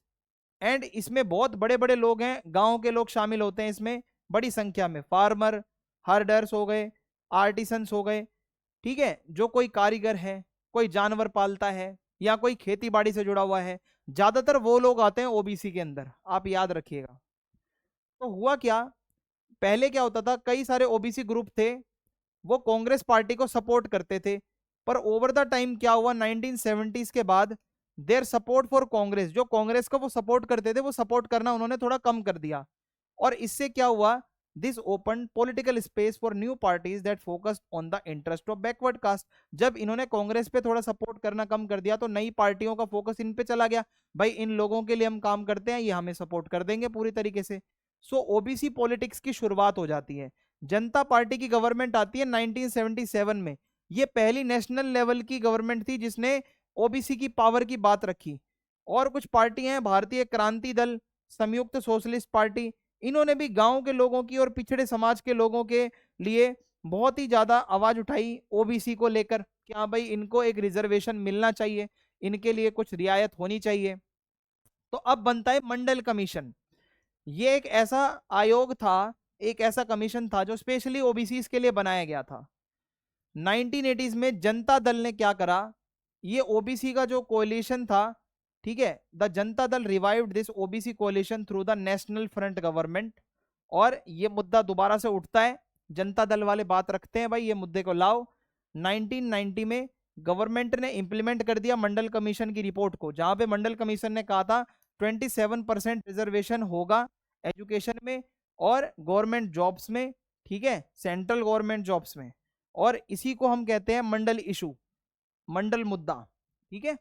A: And इसमें बहुत बड़े बड़े लोग हैं, गांव के लोग शामिल होते हैं इसमें बड़ी संख्या में, फार्मर, हर्डर्स हो गए, आर्टिसंस हो गए, ठीक है, जो कोई कारीगर है, कोई जानवर पालता है, या कोई खेती बाड़ी से जुड़ा हुआ है, ज्यादातर वो लोग आते हैं ओबीसी के अंदर, आप याद रखिएगा। तो हुआ क्या, पहले क्या होता था, कई सारे ओबीसी ग्रुप थे, वो कांग्रेस पार्टी को सपोर्ट करते थे, पर ओवर द टाइम क्या हुआ, 1970s के बाद देयर सपोर्ट फॉर कांग्रेस, जो कांग्रेस को वो सपोर्ट करते थे, वो सपोर्ट करना उन्होंने थोड़ा कम कर दिया। और इससे क्या हुआ, this open political space for new parties that focused on the interest of backward caste. जब इन्होंने कांग्रेस पे थोड़ा सपोर्ट करना कम कर दिया, तो नई पार्टियों का फोकस इन पे चला गया, भाई इन लोगों के लिए हम काम करते हैं, ये हमें सपोर्ट कर देंगे पूरी तरीके से। सो ओबीसी पॉलिटिक्स की शुरुआत हो जाती है। जनता पार्टी की गवर्नमेंट आती है 1977 में। ये पहली नेशनल लेवल की गवर्नमेंट थी जिसने ओबीसी की पावर की बात रखी। और कुछ पार्टियां हैं, भारतीय क्रांति दल, संयुक्त सोशलिस्ट पार्टी, इन्होंने भी गांव के लोगों की और पिछड़े समाज के लोगों के लिए बहुत ही ज्यादा आवाज उठाई ओबीसी को लेकर, कि हाँ भाई इनको एक रिजर्वेशन मिलना चाहिए, इनके लिए कुछ रियायत होनी चाहिए। तो अब बनता है मंडल कमीशन। ये एक ऐसा आयोग था, एक ऐसा कमीशन था जो स्पेशली ओबीसी के लिए बनाया गया था। 1980s में जनता दल ने क्या करा, ये ओबीसी का जो कोalition था, ठीक है, the Janata Dal revived this OBC कोalition through the national front government. और ये मुद्दा दोबारा से उठता है, जनता दल वाले बात रखते हैं भाई ये मुद्दे को लाओ। 1990 में गवर्नमेंट ने इंप्लीमेंट कर दिया मंडल कमीशन की रिपोर्ट को, जहां पे मंडल कमीशन ने कहा था 27% रिजर्वेशन होगा एजुकेशन में और गवर्नमेंट जॉब्स में, ठीक है, सेंट्रल गवर्नमेंट जॉब्स में। और इसी को हम कहते हैं मंडल इशू, मंडल मुद्दा, ठीक है।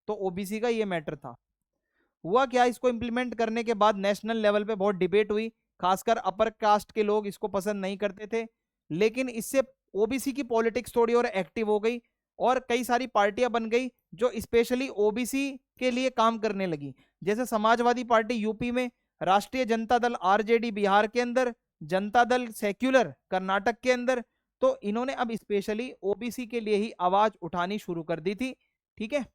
A: तो ओबीसी का ये मैटर था। हुआ क्या, इसको इंप्लीमेंट करने के बाद नेशनल लेवल पे बहुत डिबेट हुई, खासकर अपर कास्ट के लोग इसको पसंद नहीं करते थे, लेकिन इससे ओबीसी की पॉलिटिक्स थोड़ी और एक्टिव हो गई और कई सारी पार्टियां बन गई जो स्पेशली ओबीसी के लिए काम करने लगी। जैसे समाजवादी पार्टी यूपी में, राष्ट्रीय जनता दल आरजेडी बिहार के अंदर, जनता दल सेक्युलर कर्नाटक के अंदर। तो इन्होंने अब स्पेशली ओबीसी के लिए ही आवाज उठानी शुरू कर दी थी, ठीक है।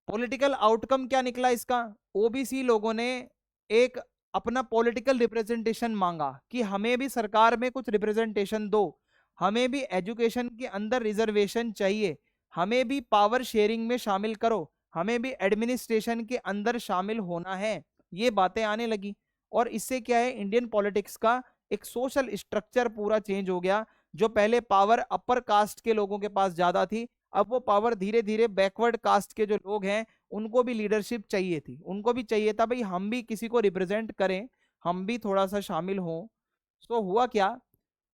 A: पॉलिटिकल आउटकम क्या निकला इसका, ओबीसी लोगों ने एक अपना पॉलिटिकल रिप्रेजेंटेशन मांगा कि हमें भी सरकार में कुछ रिप्रेजेंटेशन दो, हमें भी एजुकेशन के अंदर रिजर्वेशन चाहिए, हमें भी पावर शेयरिंग में शामिल करो, हमें भी एडमिनिस्ट्रेशन के अंदर शामिल होना है। ये बातें आने लगी और इससे क्या है, इंडियन पॉलिटिक्स का एक सोशल स्ट्रक्चर पूरा चेंज हो गया। जो पहले पावर अपर कास्ट के लोगों के पास ज्यादा थी, अब वो पावर धीरे धीरे बैकवर्ड कास्ट के जो लोग हैं उनको भी लीडरशिप चाहिए थी, उनको भी चाहिए था भाई हम भी किसी को रिप्रेजेंट करें, हम भी थोड़ा सा शामिल हों। तो हुआ क्या,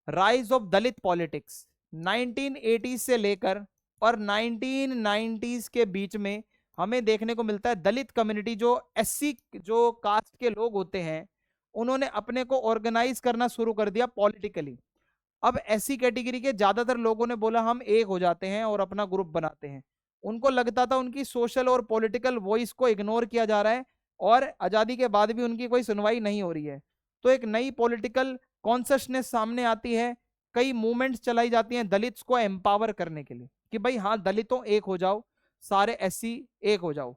A: राइज ऑफ दलित पॉलिटिक्स 1980 से लेकर और 1990s के बीच में हमें देखने को मिलता है दलित कम्युनिटी, जो एससी जो कास्ट के लोग होते हैं, उन्होंने अपने को ऑर्गेनाइज करना शुरू कर दिया पॉलिटिकली। अब एससी कैटेगरी के ज्यादातर लोगों ने बोला हम एक हो जाते हैं और अपना ग्रुप बनाते हैं। उनको लगता था उनकी सोशल और पॉलिटिकल वॉइस को इग्नोर किया जा रहा है और आजादी के बाद भी उनकी कोई सुनवाई नहीं हो रही है। तो एक नई पॉलिटिकल कॉन्शियसनेस सामने आती है, कई मूवमेंट्स चलाई जाती हैं दलित्स को एम्पावर करने के लिए कि भाई हाँ दलितों एक हो जाओ, सारे एससी एक हो जाओ।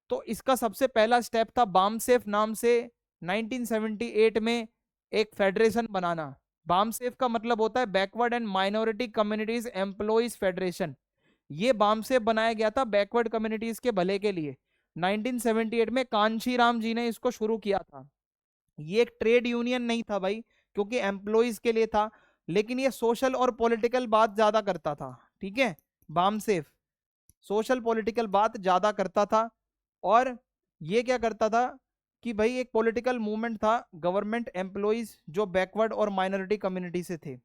A: तो इसका सबसे पहला स्टेप था बामसेफ नाम से 1978 में एक फेडरेशन बनाना। बामसेफ का मतलब होता है backward and minority communities employees federation. ये बामसेफ बनाया गया था बैकवर्ड कम्युनिटीज के भले के लिए। 1978 में कांशीराम जी ने इसको शुरू किया था। ये एक ट्रेड यूनियन नहीं था भाई, क्योंकि एम्प्लॉइज के लिए था, लेकिन ये सोशल और पॉलिटिकल बात ज्यादा करता था, ठीक है। बामसेफ सोशल पॉलिटिकल बात ज्यादा करता था और ये क्या करता था कि भाई एक पॉलिटिकल मूवमेंट था गवर्नमेंट एम्प्लॉइज जो बैकवर्ड और माइनॉरिटी कम्युनिटी से थे।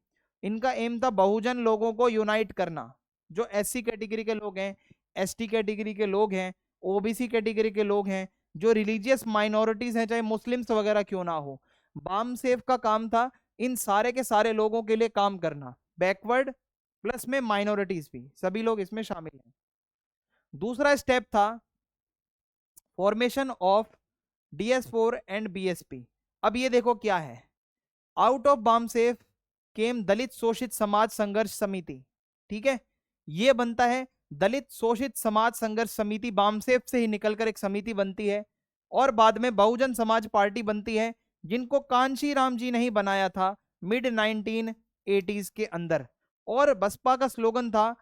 A: इनका एम था बहुजन लोगों को यूनाइट करना, जो एससी कैटेगरी के लोग हैं, एसटी कैटेगरी के लोग हैं, ओबीसी कैटेगरी के लोग हैं, जो रिलीजियस माइनॉरिटीज हैं चाहे मुस्लिम्स वगैरह क्यों ना हो। बाम सेफ का काम था इन सारे के सारे लोगों के लिए काम करना, बैकवर्ड प्लस में माइनॉरिटीज भी, सभी लोग इसमें शामिल हैं। दूसरा स्टेप था formation of DS4 and BSP. अब ये देखो क्या है, आउट ऑफ बामसेफ केम दलित शोषित समाज संघर्ष समिति, ठीक है। ये बनता है दलित शोषित समाज संघर्ष समिति, बामसेफ से ही निकलकर एक समिति बनती है और बाद में बहुजन समाज पार्टी बनती है, जिनको कांशीराम जी ने ही बनाया था मिड 1980s के अंदर। और बसपा का स्लोगन था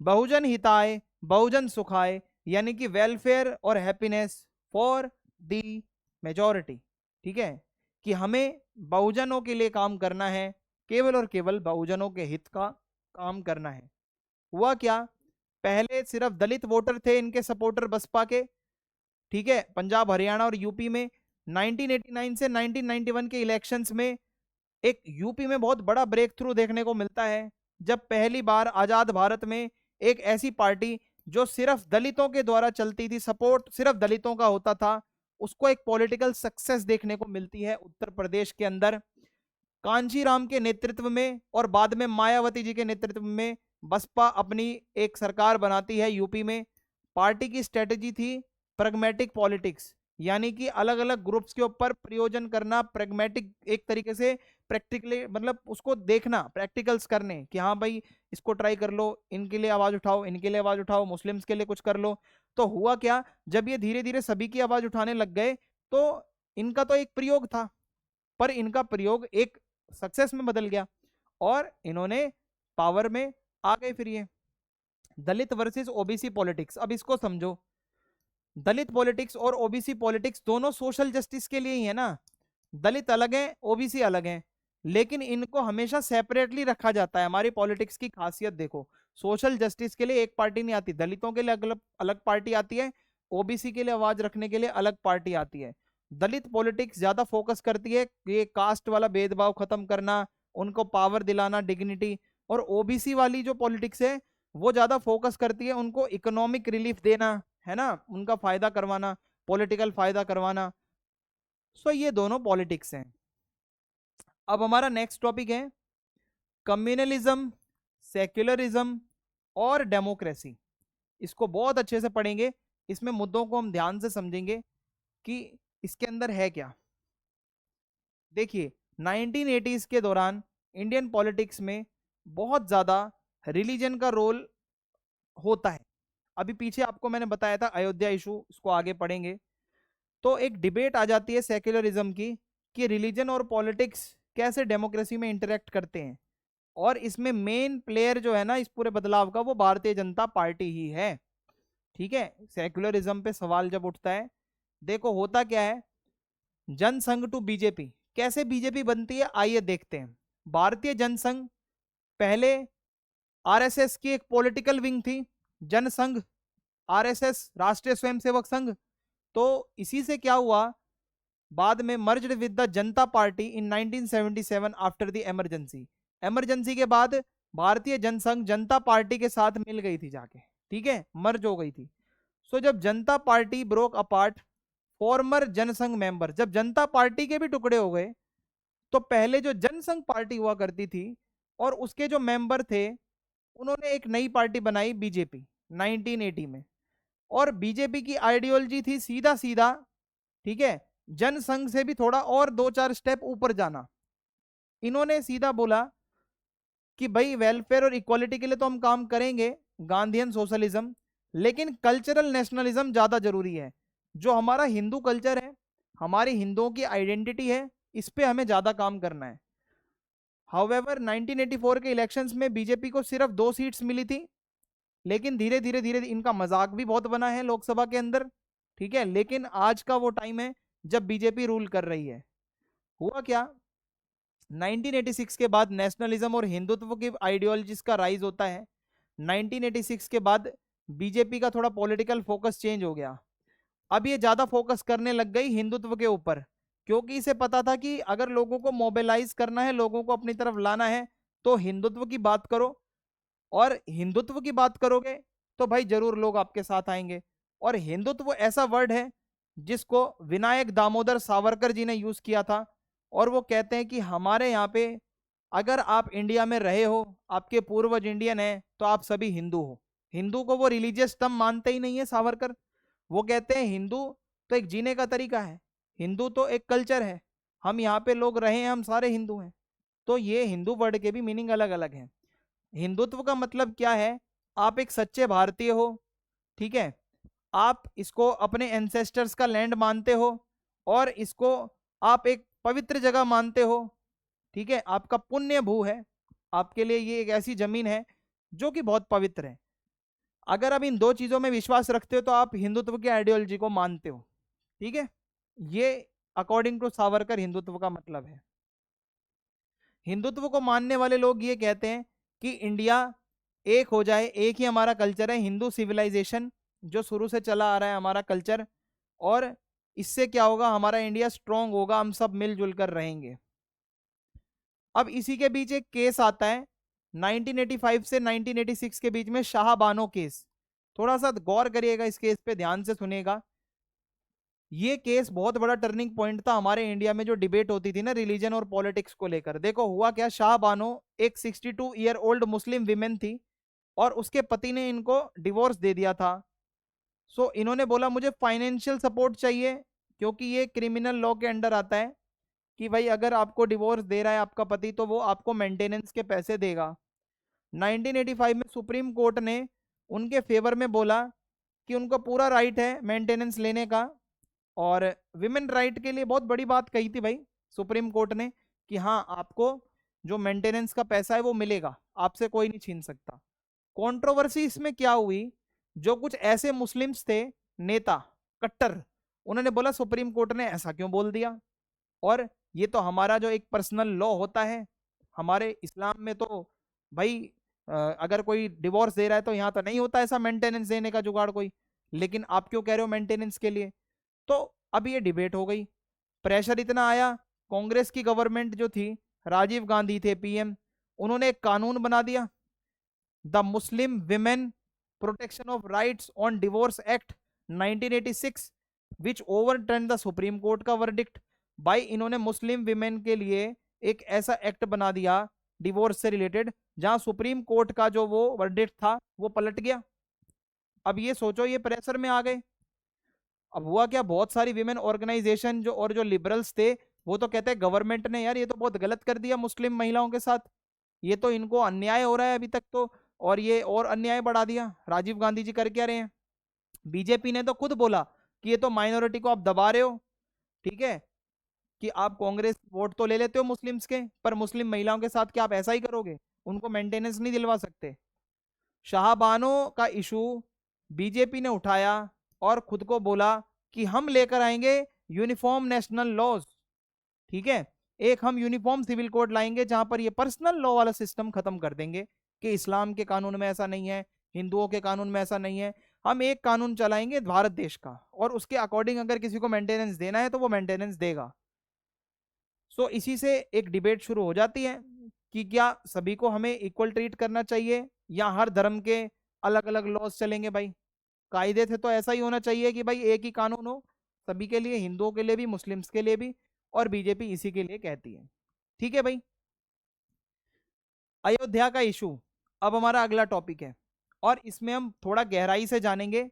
A: बहुजन हिताय बहुजन सुखाय, यानी कि वेलफेयर और हैप्पीनेस फॉर दी मेजॉरिटी, ठीक है, कि हमें बहुजनों के लिए काम करना है, केवल और केवल बहुजनों के हित का काम करना है। हुआ क्या, पहले सिर्फ दलित वोटर थे इनके सपोर्टर बसपा के, ठीक है, पंजाब हरियाणा और यूपी में। 1989 से 1991 के इलेक्शंस में एक यूपी में बहुत बड़ा ब्रेक थ्रू देखने को मिलता है, जब पहली बार आजाद भारत में एक ऐसी पार्टी जो सिर्फ दलितों के द्वारा चलती थी, सपोर्ट सिर्फ दलितों का होता था, उसको एक पॉलिटिकल सक्सेस देखने को मिलती है उत्तर प्रदेश के अंदर। कांजीराम के नेतृत्व में और बाद में मायावती जी के नेतृत्व में बसपा अपनी एक सरकार बनाती है यूपी में। पार्टी की स्ट्रेटेजी थी प्रैग्मेटिक पॉलिटिक्स, यानी कि अलग अलग ग्रुप्स के ऊपर प्रयोजन करना, प्रेगमेटिक एक तरीके से प्रैक्टिकली, मतलब उसको देखना, प्रैक्टिकल्स करने कि हाँ भाई इसको ट्राई कर लो, इनके लिए आवाज उठाओ, इनके लिए आवाज उठाओ, मुस्लिम्स के लिए कुछ कर लो। तो हुआ क्या, जब ये धीरे धीरे सभी की आवाज उठाने लग गए तो इनका तो एक प्रयोग था, पर इनका प्रयोग एक सक्सेस में बदल गया और इन्होंने पावर में आ गए। फिर ये दलित वर्सेस ओबीसी पॉलिटिक्स, अब इसको समझो। दलित पॉलिटिक्स और ओबीसी पॉलिटिक्स दोनों सोशल जस्टिस के लिए ही है ना। दलित अलग हैं, ओबीसी अलग हैं, लेकिन इनको हमेशा सेपरेटली रखा जाता है। हमारी पॉलिटिक्स की खासियत देखो, सोशल जस्टिस के लिए एक पार्टी नहीं आती, दलितों के लिए अलग अलग पार्टी आती है, ओबीसी के लिए आवाज रखने के लिए अलग पार्टी आती है। दलित पॉलिटिक्स ज्यादा फोकस करती है ये कास्ट वाला भेदभाव खत्म करना, उनको पावर दिलाना, डिग्निटी। और ओबीसी वाली जो पॉलिटिक्स है वो ज्यादा फोकस करती है उनको इकोनॉमिक रिलीफ देना, है ना, उनका फायदा करवाना, पॉलिटिकल फायदा करवाना। सो ये दोनों पॉलिटिक्स हैं। अब हमारा नेक्स्ट टॉपिक है कम्युनलिज्म, सेक्युलरिज्म और डेमोक्रेसी। इसको बहुत अच्छे से पढ़ेंगे, इसमें मुद्दों को हम ध्यान से समझेंगे कि इसके अंदर है क्या। देखिए 1980s के दौरान इंडियन पॉलिटिक्स में बहुत ज्यादा रिलीजन का रोल होता है। अभी पीछे आपको मैंने बताया था अयोध्या इशू, इसको आगे पढ़ेंगे। तो एक डिबेट आ जाती है सेक्युलरिज्म की कि रिलीजन और पॉलिटिक्स कैसे डेमोक्रेसी में इंटरेक्ट करते हैं, और इसमें मेन प्लेयर जो है ना इस पूरे बदलाव का वो भारतीय जनता पार्टी ही है। ठीक है, सेक्युलरिज्म पे सवाल जब उठता है, देखो होता क्या है, जनसंघ टू बीजेपी, कैसे बीजेपी बनती है आइए देखते हैं। भारतीय जनसंघ पहले आरएसएस की एक पॉलिटिकल विंग थी, जनसंघ आरएसएस राष्ट्रीय स्वयंसेवक संघ। तो इसी से क्या हुआ, बाद में merged with the Janata party in 1977 after the emergency. Emergency के बाद भारतीय जनसंघ जनता पार्टी के साथ मिल गई थी जाके, ठीक है, मर्ज हो गई थी। सो जब Janata Party broke apart, former Jana Sangh member, जब जनता पार्टी के भी टुकड़े हो गए, तो पहले जो जनसंघ पार्टी हुआ करती थी और उसके जो मेंबर थे उन्होंने एक नई पार्टी बनाई बीजेपी 1980 में। और बीजेपी की आइडियोलॉजी थी सीधा सीधा, ठीक है, जनसंघ से भी थोड़ा और दो चार स्टेप ऊपर जाना। इन्होंने सीधा बोला कि भाई वेलफेयर और इक्वालिटी के लिए तो हम काम करेंगे, गांधीयन सोशलिज्म, लेकिन कल्चरल नेशनलिज्म ज्यादा जरूरी है। जो हमारा हिंदू कल्चर है, हमारी हिंदुओं की आइडेंटिटी है, इस पे हमें ज्यादा काम करना है। हाउएवर 1984 के इलेक्शंस में बीजेपी को सिर्फ 2 सीट्स मिली थी, लेकिन धीरे धीरे धीरे इनका मजाक भी बहुत बना है लोकसभा के अंदर, ठीक है। लेकिन आज का वो टाइम है जब बीजेपी रूल कर रही है। हुआ क्या, 1986 के बाद नेशनलिज्म और हिंदुत्व की आइडियोलॉजीज का राइज होता है। 1986 के बाद बीजेपी का थोड़ा पॉलिटिकल फोकस चेंज हो गया। अब ये ज्यादा फोकस करने लग गई हिंदुत्व के ऊपर, क्योंकि इसे पता था कि अगर लोगों को मोबिलाइज करना है, लोगों को अपनी तरफ लाना है, तो हिंदुत्व की बात करो। और हिंदुत्व की बात करोगे तो भाई जरूर लोग आपके साथ आएंगे। और हिंदुत्व ऐसा वर्ड है जिसको विनायक दामोदर सावरकर जी ने यूज किया था। और वो कहते हैं कि हमारे यहाँ पे अगर आप इंडिया में रहे हो, आपके पूर्वज इंडियन हैं, तो आप सभी हिंदू हो। हिंदू को वो रिलीजियस टर्म मानते ही नहीं है सावरकर। वो कहते हैं हिंदू तो एक जीने का तरीका है, हिंदू तो एक कल्चर है, हम यहाँ पे लोग रहे हैं, हम सारे हिंदू हैं। तो ये हिंदू वर्ड के भी मीनिंग अलग अलग हैं। हिंदुत्व का मतलब क्या है, आप एक सच्चे भारतीय हो, ठीक है, आप इसको अपने एंसेस्टर्स का लैंड मानते हो, और इसको आप एक पवित्र जगह मानते हो, ठीक है, आपका पुण्य भू है, आपके लिए ये एक ऐसी जमीन है जो कि बहुत पवित्र है। अगर आप इन दो चीजों में विश्वास रखते हो तो आप हिंदुत्व की आइडियोलॉजी को मानते हो, ठीक है। ये अकॉर्डिंग टू सावरकर हिंदुत्व का मतलब है। हिंदुत्व को मानने वाले लोग ये कहते हैं कि इंडिया एक हो जाए, एक ही हमारा कल्चर है, हिंदू सिविलाइजेशन जो शुरू से चला आ रहा है हमारा कल्चर, और इससे क्या होगा, हमारा इंडिया स्ट्रांग होगा, हम सब मिलजुल कर रहेंगे। अब इसी के बीच एक केस आता है 1985 से 1986 के बीच में, शाहबानो केस। थोड़ा सा गौर करिएगा, इस केस पे ध्यान से सुनिएगा। ये केस बहुत बड़ा टर्निंग पॉइंट था हमारे इंडिया में जो डिबेट होती थी ना रिलीजन और पॉलिटिक्स को लेकर। देखो हुआ क्या, शाहबानो एक 62 ईयर ओल्ड मुस्लिम विमेन थी और उसके पति ने इनको डिवोर्स दे दिया था। सो इन्होंने बोला मुझे फाइनेंशियल सपोर्ट चाहिए, क्योंकि ये क्रिमिनल लॉ के अंडर आता है कि भाई अगर आपको डिवोर्स दे रहा है आपका पति तो वो आपको मेंटेनेंस के पैसे देगा। 1985 में सुप्रीम कोर्ट ने उनके फेवर में बोला कि उनको पूरा राइट है मेंटेनेंस लेने का। और विमेन राइट के लिए बहुत बड़ी बात कही थी भाई सुप्रीम कोर्ट ने कि हाँ आपको जो मेंटेनेंस का पैसा है वो मिलेगा, आपसे कोई नहीं छीन सकता। कंट्रोवर्सी इसमें क्या हुई, जो कुछ ऐसे मुस्लिम्स थे नेता कट्टर, उन्होंने बोला सुप्रीम कोर्ट ने ऐसा क्यों बोल दिया, और ये तो हमारा जो एक पर्सनल लॉ होता है हमारे इस्लाम में तो भाई अगर कोई डिवोर्स दे रहा है तो यहाँ तो नहीं होता ऐसा मेंटेनेंस देने का जुगाड़ कोई, लेकिन आप क्यों कह रहे हो मेंटेनेंस के लिए। तो अब ये डिबेट हो गई, प्रेशर इतना आया, कांग्रेस की गवर्नमेंट जो थी, राजीव गांधी थे पीएम, उन्होंने एक कानून बना दिया, the Muslim women protection of rights on divorce act 1986, which overturn the supreme court का वर्डिक्ट। भाई इन्होंने मुस्लिम विमेन के लिए एक ऐसा एक्ट बना दिया डिवोर्स से रिलेटेड जहां सुप्रीम कोर्ट का जो वो वर्डिक्ट था वो पलट गया। अब ये सोचो ये प्रेशर में आ गए। अब हुआ क्या, बहुत सारी विमेन ऑर्गेनाइजेशन जो और जो लिबरल्स थे वो तो कहते हैं गवर्नमेंट ने यार ये तो बहुत गलत कर दिया मुस्लिम महिलाओं के साथ, ये तो इनको अन्याय हो रहा है अभी तक तो, और ये और अन्याय बढ़ा दिया। राजीव गांधी जी कर क्या रहे हैं, बीजेपी ने तो खुद बोला कि ये तो माइनॉरिटी को आप दबा रहे हो, ठीक है, कि आप कांग्रेस वोट तो ले लेते हो मुस्लिम्स के, पर मुस्लिम महिलाओं के साथ क्या आप ऐसा ही करोगे, उनको मेंटेनेंस नहीं दिलवा सकते। शाहबानो का इशू बीजेपी ने उठाया और खुद को बोला कि हम लेकर आएंगे यूनिफॉर्म नेशनल लॉज, ठीक है, एक हम यूनिफॉर्म सिविल कोड लाएंगे जहां पर ये पर्सनल लॉ वाला सिस्टम खत्म कर देंगे कि इस्लाम के कानून में ऐसा नहीं है, हिंदुओं के कानून में ऐसा नहीं है, हम एक कानून चलाएंगे भारत देश का और उसके अकॉर्डिंग अगर किसी को मेंटेनेंस देना है तो वो मेंटेनेंस देगा। सो इसी से एक डिबेट शुरू हो जाती है कि क्या सभी को हमें इक्वल ट्रीट करना चाहिए या हर धर्म के अलग अलग लॉज चलेंगे। भाई कायदे थे तो ऐसा ही होना चाहिए कि भाई एक ही कानून हो सभी के लिए, हिंदुओं के लिए भी मुस्लिम्स के लिए भी, और बीजेपी इसी के लिए कहती है। ठीक है भाई, अयोध्या का इशू अब हमारा अगला टॉपिक है और इसमें हम थोड़ा गहराई से जानेंगे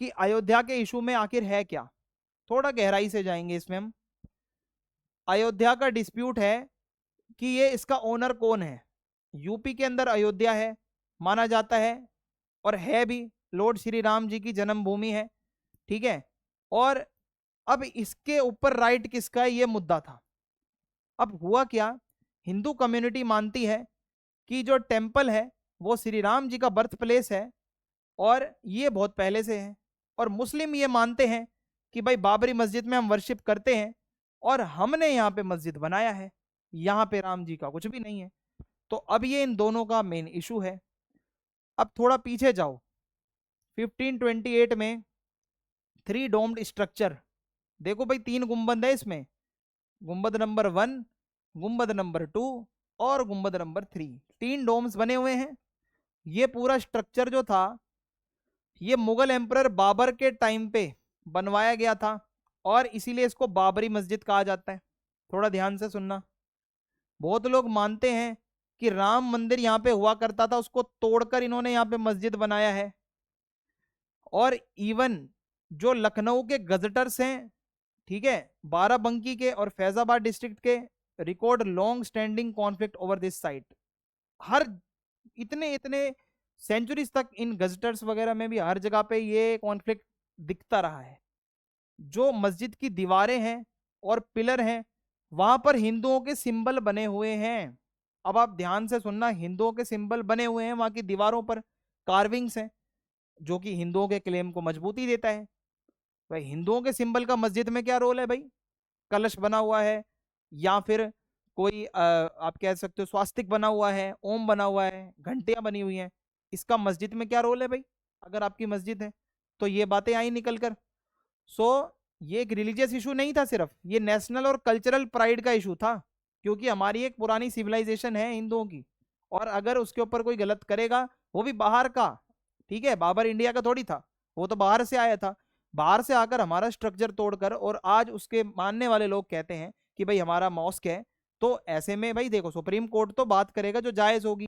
A: कि अयोध्या के इशू में आखिर है क्या, थोड़ा गहराई से जाएंगे इसमें हम। अयोध्या का डिस्प्यूट है कि ये इसका ओनर कौन है। यूपी के अंदर अयोध्या है माना जाता है और है भी, लॉर्ड श्री राम जी की जन्मभूमि है, ठीक है, और अब इसके ऊपर राइट किसका है ये मुद्दा था। अब हुआ क्या, हिंदू कम्युनिटी मानती है कि जो टेम्पल है वो श्री राम जी का बर्थ प्लेस है और ये बहुत पहले से है, और मुस्लिम ये मानते हैं कि भाई बाबरी मस्जिद में हम वर्शिप करते हैं और हमने यहाँ पे मस्जिद बनाया है, यहाँ पे राम जी का कुछ भी नहीं है। तो अब ये इन दोनों का मेन इशू है। अब थोड़ा पीछे जाओ, 1528 में 3 डोम्ड स्ट्रक्चर, देखो भाई 3 गुंबद है इसमें, गुंबद नंबर 1, गुंबद नंबर 2 और गुंबद नंबर 3, 3 डोम्स बने हुए हैं। ये पूरा स्ट्रक्चर जो था ये मुगल एम्परर बाबर के टाइम पे बनवाया गया था और इसीलिए इसको बाबरी मस्जिद कहा जाता है। थोड़ा ध्यान से सुनना, बहुत लोग मानते हैं कि राम मंदिर यहाँ पे हुआ करता था उसको तोड़कर इन्होंने यहाँ पे मस्जिद बनाया है। और इवन जो लखनऊ के गजटर्स हैं, ठीक है, बाराबंकी के और फैजाबाद डिस्ट्रिक्ट के, record long standing conflict over this site. हर इतने इतने सेंचुरीज तक इन गजटर्स वगैरह में भी हर जगह पे ये कॉन्फ्लिक्ट दिखता रहा है। जो मस्जिद की दीवारें हैं और पिलर हैं वहां पर हिंदुओं के सिंबल बने हुए हैं। अब आप ध्यान से सुनना, हिंदुओं के सिंबल बने हुए हैं वहां की दीवारों पर, कार्विंग्स हैं, जो कि हिंदुओं के क्लेम को मजबूती देता है। भाई हिंदुओं के सिंबल का मस्जिद में क्या रोल है भाई, कलश बना हुआ है या फिर कोई आप कह सकते हो स्वास्तिक बना हुआ है, ओम बना हुआ है, घंटियां बनी हुई हैं, इसका मस्जिद में क्या रोल है भाई, अगर आपकी मस्जिद है तो ये बातें आई निकल कर। सो ये एक रिलीजियस इशू नहीं था सिर्फ, ये नेशनल और कल्चरल प्राइड का इशू था, क्योंकि हमारी एक पुरानी सिविलाइजेशन है हिंदुओं की, और अगर उसके ऊपर कोई गलत करेगा वो भी बाहर का, ठीक है, बाबर इंडिया का थोड़ी था, वो तो बाहर से आया था, बाहर से आकर हमारा स्ट्रक्चर तोड़कर, और आज उसके मानने वाले लोग कहते हैं कि भाई हमारा मॉस्क है। तो ऐसे में भाई देखो सुप्रीम कोर्ट तो बात करेगा जो जायज होगी,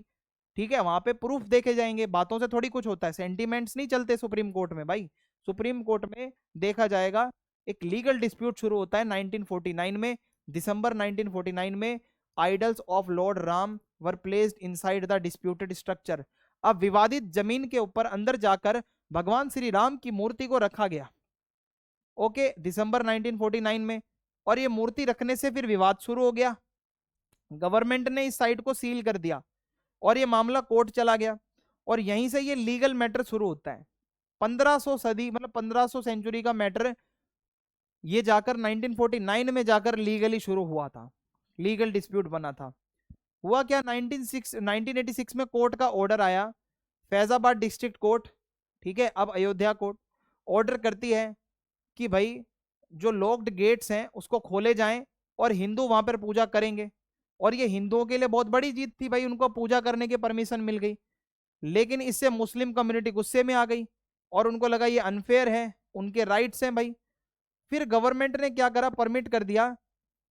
A: ठीक है, वहां पे प्रूफ देखे जाएंगे, बातों से थोड़ी कुछ होता है, सेंटीमेंट्स नहीं चलते सुप्रीम कोर्ट में भाई। सुप्रीम कोर्ट में देखा जाएगा एक लीगल डिस्प्यूट शुरू होता है 1949 में, दिसंबर 1949 में। Idols of lord Ram were placed inside the disputed structure. अब विवादित जमीन के ऊपर अंदर जाकर भगवान श्री राम की मूर्ति को रखा गया, ओके, दिसंबर 1949 में। और ये मूर्ति रखने से फिर विवाद शुरू हो गया, गवर्नमेंट ने इस साइट को सील कर दिया और ये मामला कोर्ट चला गया, और यहीं से ये लीगल मैटर शुरू होता है। 1500 सदी मतलब 1500 सेंचुरी का मैटर ये जाकर 1949 में जाकर लीगली शुरू हुआ था, लीगल डिस्प्यूट बना था। हुआ क्या, 1986 में कोर्ट का ऑर्डर आया, फैजाबाद डिस्ट्रिक्ट कोर्ट, ठीक है, अब अयोध्या कोर्ट ऑर्डर करती है कि भाई जो लॉक्ड गेट्स हैं उसको खोले जाएं और हिंदू वहां पर पूजा करेंगे। और ये हिंदुओं के लिए बहुत बड़ी जीत थी भाई, उनको पूजा करने की परमिशन मिल गई। लेकिन इससे मुस्लिम कम्युनिटी गुस्से में आ गई और उनको लगा ये अनफेयर है, उनके राइट्स हैं भाई। फिर गवर्नमेंट ने क्या करा, परमिट कर दिया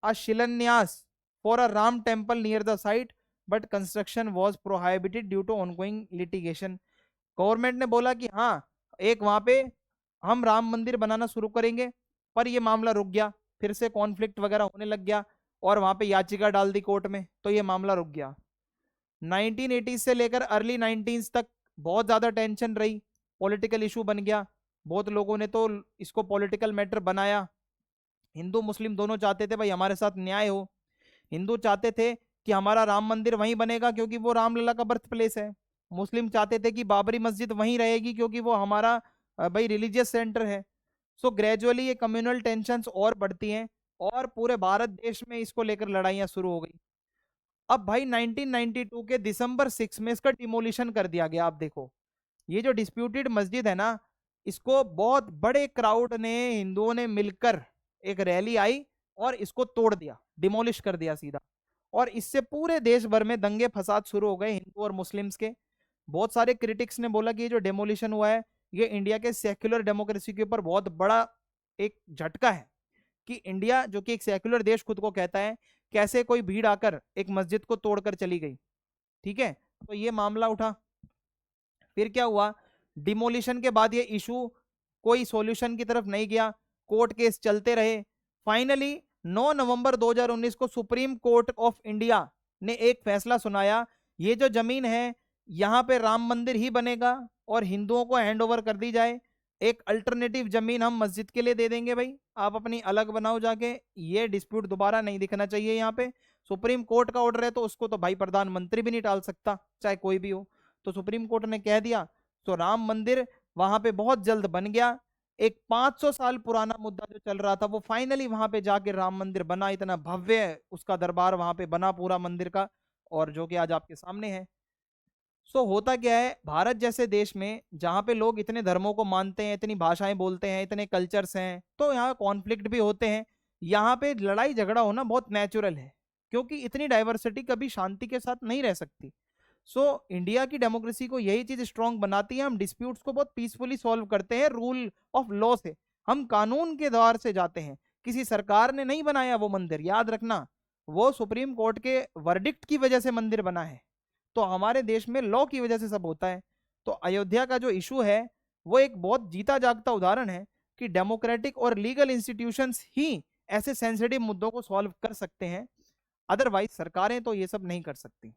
A: a shilanyas for a Ram temple near the site, but construction was prohibited due to ongoing litigation. Government ने बोला कि हाँ एक वहां पे हम राम मंदिर बनाना शुरू करेंगे, पर ये मामला रुक गया, फिर से कॉन्फ्लिक्ट वगैरह होने लग गया और वहां पे याचिका डाल दी कोर्ट में, तो ये मामला रुक गया। 1980 से लेकर अर्ली 19 तक बहुत ज्यादा टेंशन रही, पॉलिटिकल इशू बन गया, बहुत लोगों ने तो इसको पॉलिटिकल मैटर बनाया। हिंदू मुस्लिम दोनों चाहते थे भाई हमारे साथ न्याय हो। हिंदू चाहते थे कि हमारा राम मंदिर वहीं बनेगा क्योंकि वो रामलला का बर्थ प्लेस है। मुस्लिम चाहते थे कि बाबरी मस्जिद वहीं रहेगी क्योंकि वो हमारा भाई रिलीजियस सेंटर है। सो ग्रेजुअली ये कम्युनल टेंशंस और बढ़ती हैं और पूरे भारत देश में इसको लेकर लड़ाइयां शुरू हो गई। अब भाई 1992 के दिसंबर 6 में इसका डिमोलिशन कर दिया गया। आप देखो ये जो डिस्प्यूटेड मस्जिद है ना, इसको बहुत बड़े क्राउड ने, हिंदुओं ने मिलकर एक रैली आई और इसको तोड़ दिया, डिमोलिश कर दिया सीधा। और इससे पूरे देश भर में दंगे फसाद शुरू हो गए हिंदू और मुस्लिम्स के। बहुत सारे क्रिटिक्स ने बोला कि ये जो डेमोलिशन हुआ है ये इंडिया के सेक्युलर डेमोक्रेसी के ऊपर बहुत बड़ा एक झटका है, कि इंडिया जो कि एक सेक्युलर देश खुद को कहता है, कैसे कोई भीड़ आकर एक मस्जिद को तोड़कर चली गई। ठीक है, तो ये मामला उठा। फिर क्या हुआ, डिमोलिशन के बाद ये इशू कोई सॉल्यूशन की तरफ नहीं गया, कोर्ट केस चलते रहे। फाइनली 9 नवंबर 2019 को सुप्रीम कोर्ट ऑफ इंडिया ने एक फैसला सुनाया, ये जो जमीन है यहाँ पे राम मंदिर ही बनेगा और हिंदुओं को हैंडओवर कर दी जाए। एक अल्टरनेटिव जमीन हम मस्जिद के लिए दे देंगे भाई, आप अपनी अलग बनाओ जाके, ये डिस्प्यूट दोबारा नहीं दिखना चाहिए यहाँ पे। सुप्रीम कोर्ट का ऑर्डर है तो उसको तो भाई प्रधानमंत्री भी नहीं टाल सकता, चाहे कोई भी हो। तो सुप्रीम कोर्ट ने कह दिया, तो राम मंदिर वहां पे बहुत जल्द बन गया। एक 500 साल पुराना मुद्दा जो चल रहा था वो फाइनली वहां पे जाके राम मंदिर बना, इतना भव्य उसका दरबार वहां पे बना पूरा मंदिर का, और जो कि आज आपके सामने है। सो होता क्या है, भारत जैसे देश में जहाँ पे लोग इतने धर्मों को मानते हैं, इतनी भाषाएं बोलते हैं, इतने कल्चर्स हैं, तो यहाँ कॉन्फ्लिक्ट भी होते हैं। यहाँ पे लड़ाई झगड़ा होना बहुत नेचुरल है, क्योंकि इतनी डाइवर्सिटी कभी शांति के साथ नहीं रह सकती। सो इंडिया की डेमोक्रेसी को यही चीज स्ट्रांग बनाती है, हम डिस्प्यूट्स को बहुत पीसफुली सॉल्व करते हैं, रूल ऑफ लॉ से, हम कानून के द्वार से जाते हैं। किसी सरकार ने नहीं बनाया वो मंदिर, याद रखना, वो सुप्रीम कोर्ट के वर्डिक्ट की वजह से मंदिर बना है। तो हमारे देश में लॉ की वजह से सब होता है। तो अयोध्या का जो इशू है वो एक बहुत जीता जागता उदाहरण है कि डेमोक्रेटिक और लीगल इंस्टीट्यूशंस ही ऐसे सेंसिटिव मुद्दों को सॉल्व कर सकते हैं, अदरवाइज सरकारें तो ये सब नहीं कर सकती।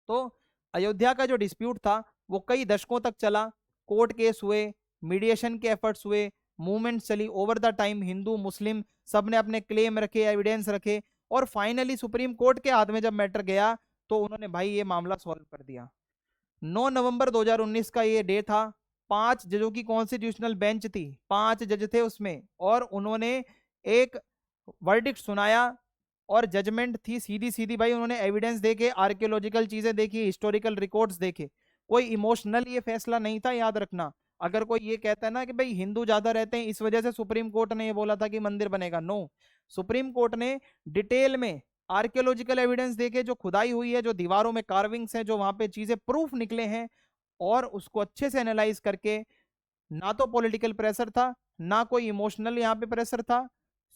A: तो अयोध्या का जो डिस्प्यूट था वो कई दशकों तक चला, कोर्ट केस हुए, मीडिएशन के एफर्ट्स हुए, मूवमेंट चली ओवर द टाइम, हिंदू मुस्लिम सब ने अपने क्लेम रखे, एविडेंस रखे, और फाइनली सुप्रीम कोर्ट के हाथ में जब मैटर गया तो उन्होंने भाई ये मामला सॉल्व कर दिया। 9 नवंबर 2019 का ये डे था। 5 जजों की कॉन्स्टिट्यूशनल बेंच थी, 5 जज थे उसमें, और उन्होंने एक वर्डिक्ट सुनाया और जजमेंट थी सीधी सीधी भाई। उन्होंने एविडेंस देखे, आर्कियोलॉजिकल चीजें देखी, हिस्टोरिकल रिकॉर्ड्स देखे, कोई इमोशनल ये फैसला नहीं था, याद रखना। अगर कोई ये कहता है ना कि भाई हिंदू ज्यादा रहते हैं इस वजह से सुप्रीम कोर्ट ने ये बोला था कि मंदिर बनेगा, नो, सुप्रीम कोर्ट ने डिटेल में आर्कियोलॉजिकल एविडेंस देखे, जो खुदाई हुई है, जो दीवारों में कार्विंग्स हैं, जो वहां पे चीजें प्रूफ निकले हैं, और उसको अच्छे से एनालाइज करके, ना तो पॉलिटिकल प्रेशर था ना कोई इमोशनल यहाँ पे प्रेशर था,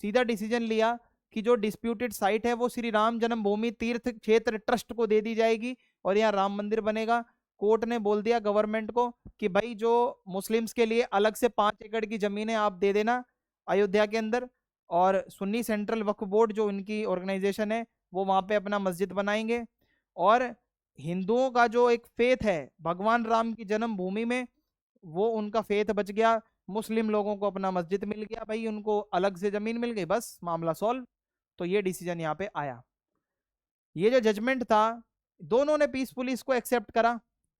A: सीधा डिसीजन लिया कि जो डिस्प्यूटेड साइट है वो श्री राम जन्मभूमि तीर्थ क्षेत्र ट्रस्ट को दे दी जाएगी और यहाँ राम मंदिर बनेगा। कोर्ट ने बोल दिया गवर्नमेंट को कि भाई जो मुस्लिम्स के लिए अलग से 5 एकड़ की जमीन है आप दे देना, अयोध्या के अंदर, और सुन्नी सेंट्रल वक्फ बोर्ड जो उनकी ऑर्गेनाइजेशन है वो वहां पे अपना मस्जिद बनाएंगे। और हिंदुओं का जो एक फेथ है भगवान राम की जन्मभूमि में, वो उनका फेथ बच गया। मुस्लिम लोगों को अपना मस्जिद मिल गया भाई, उनको अलग से जमीन मिल गई, बस मामला सॉल्व। तो ये डिसीजन यहाँ पे आया। ये जो जजमेंट था, दोनों ने पीसफुली इसको एक्सेप्ट करा।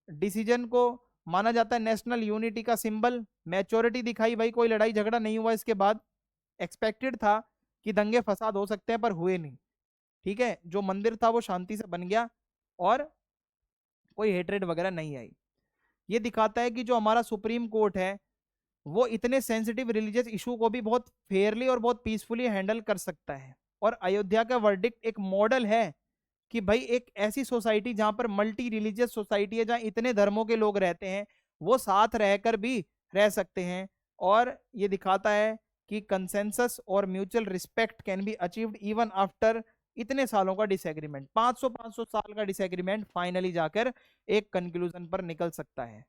A: डिसीजन को माना जाता है नेशनल यूनिटी का सिंबल। मैच्योरिटी दिखाई भाई, कोई लड़ाई झगड़ा नहीं हुआ इसके बाद। एक्सपेक्टेड था कि दंगे फसाद हो सकते हैं पर हुए नहीं। ठीक है, जो मंदिर था वो शांति से बन गया और कोई हेट्रेड वगैरह नहीं आई। ये दिखाता है कि जो हमारा सुप्रीम कोर्ट है वो इतने सेंसिटिव रिलीजियस इशू को भी बहुत फेयरली और बहुत पीसफुली हैंडल कर सकता है। और अयोध्या का वर्डिक्ट एक मॉडल है कि भाई एक ऐसी सोसाइटी जहां पर मल्टी रिलीजियस सोसाइटी है, जहां इतने धर्मों के लोग रहते हैं, वो साथ रहकर भी रह सकते हैं। और ये दिखाता है कि कंसेंसस और mutual respect can be achieved even after इतने सालों का डिसएग्रीमेंट। 500 साल का डिसएग्रीमेंट फाइनली जाकर एक कंक्लूजन पर निकल सकता है।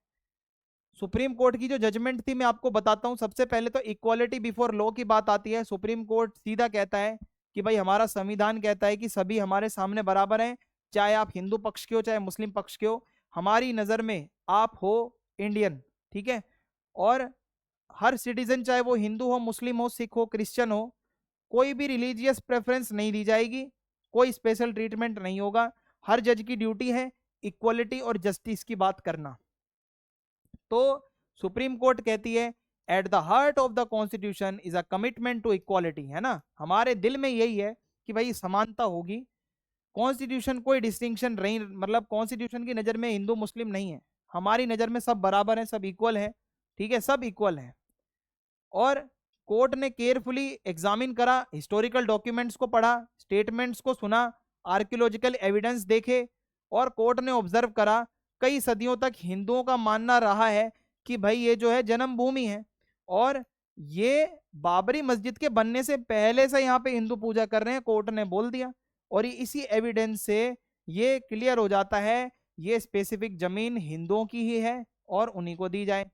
A: सुप्रीम कोर्ट की जो जजमेंट थी मैं आपको बताता हूं। सबसे पहले तो इक्वालिटी बिफोर लॉ की बात आती है। सुप्रीम कोर्ट सीधा कहता है कि भाई हमारा संविधान कहता है कि सभी हमारे सामने बराबर हैं, चाहे आप हिंदू पक्ष के हो चाहे मुस्लिम पक्ष के हो। हमारी नजर में आप हो इंडियन, ठीक है। और हर सिटीजन, चाहे वो हिंदू हो, मुस्लिम हो, सिख हो, क्रिश्चियन हो, कोई भी रिलीजियस प्रेफरेंस नहीं दी जाएगी, कोई स्पेशल ट्रीटमेंट नहीं होगा। हर जज की ड्यूटी है इक्वलिटी और जस्टिस की बात करना। तो सुप्रीम कोर्ट कहती है at the heart of the constitution is a commitment to equality, है ना, हमारे दिल में यही है कि भाई समानता होगी। कॉन्स्टिट्यूशन कोई डिस्टिंक्शन नहीं, मतलब कॉन्स्टिट्यूशन की नजर में हिंदू मुस्लिम नहीं है, हमारी नजर में सब बराबर है, सब इक्वल है। ठीक है, सब इक्वल है। और कोर्ट ने केयरफुली एग्जामिन करा, हिस्टोरिकल डॉक्यूमेंट्स को पढ़ा, स्टेटमेंट्स को सुना, आर्कियोलॉजिकल एविडेंस देखे, और कोर्ट ने ऑब्जर्व करा कई सदियों तक हिंदुओं का मानना रहा है कि भाई ये जो है जन्मभूमि है, और ये बाबरी मस्जिद के बनने से पहले से यहाँ पे हिंदू पूजा कर रहे हैं, कोर्ट ने बोल दिया। और इसी एविडेंस से ये क्लियर हो जाता है ये स्पेसिफिक जमीन हिंदुओं की ही है और उन्हीं को दी जाए।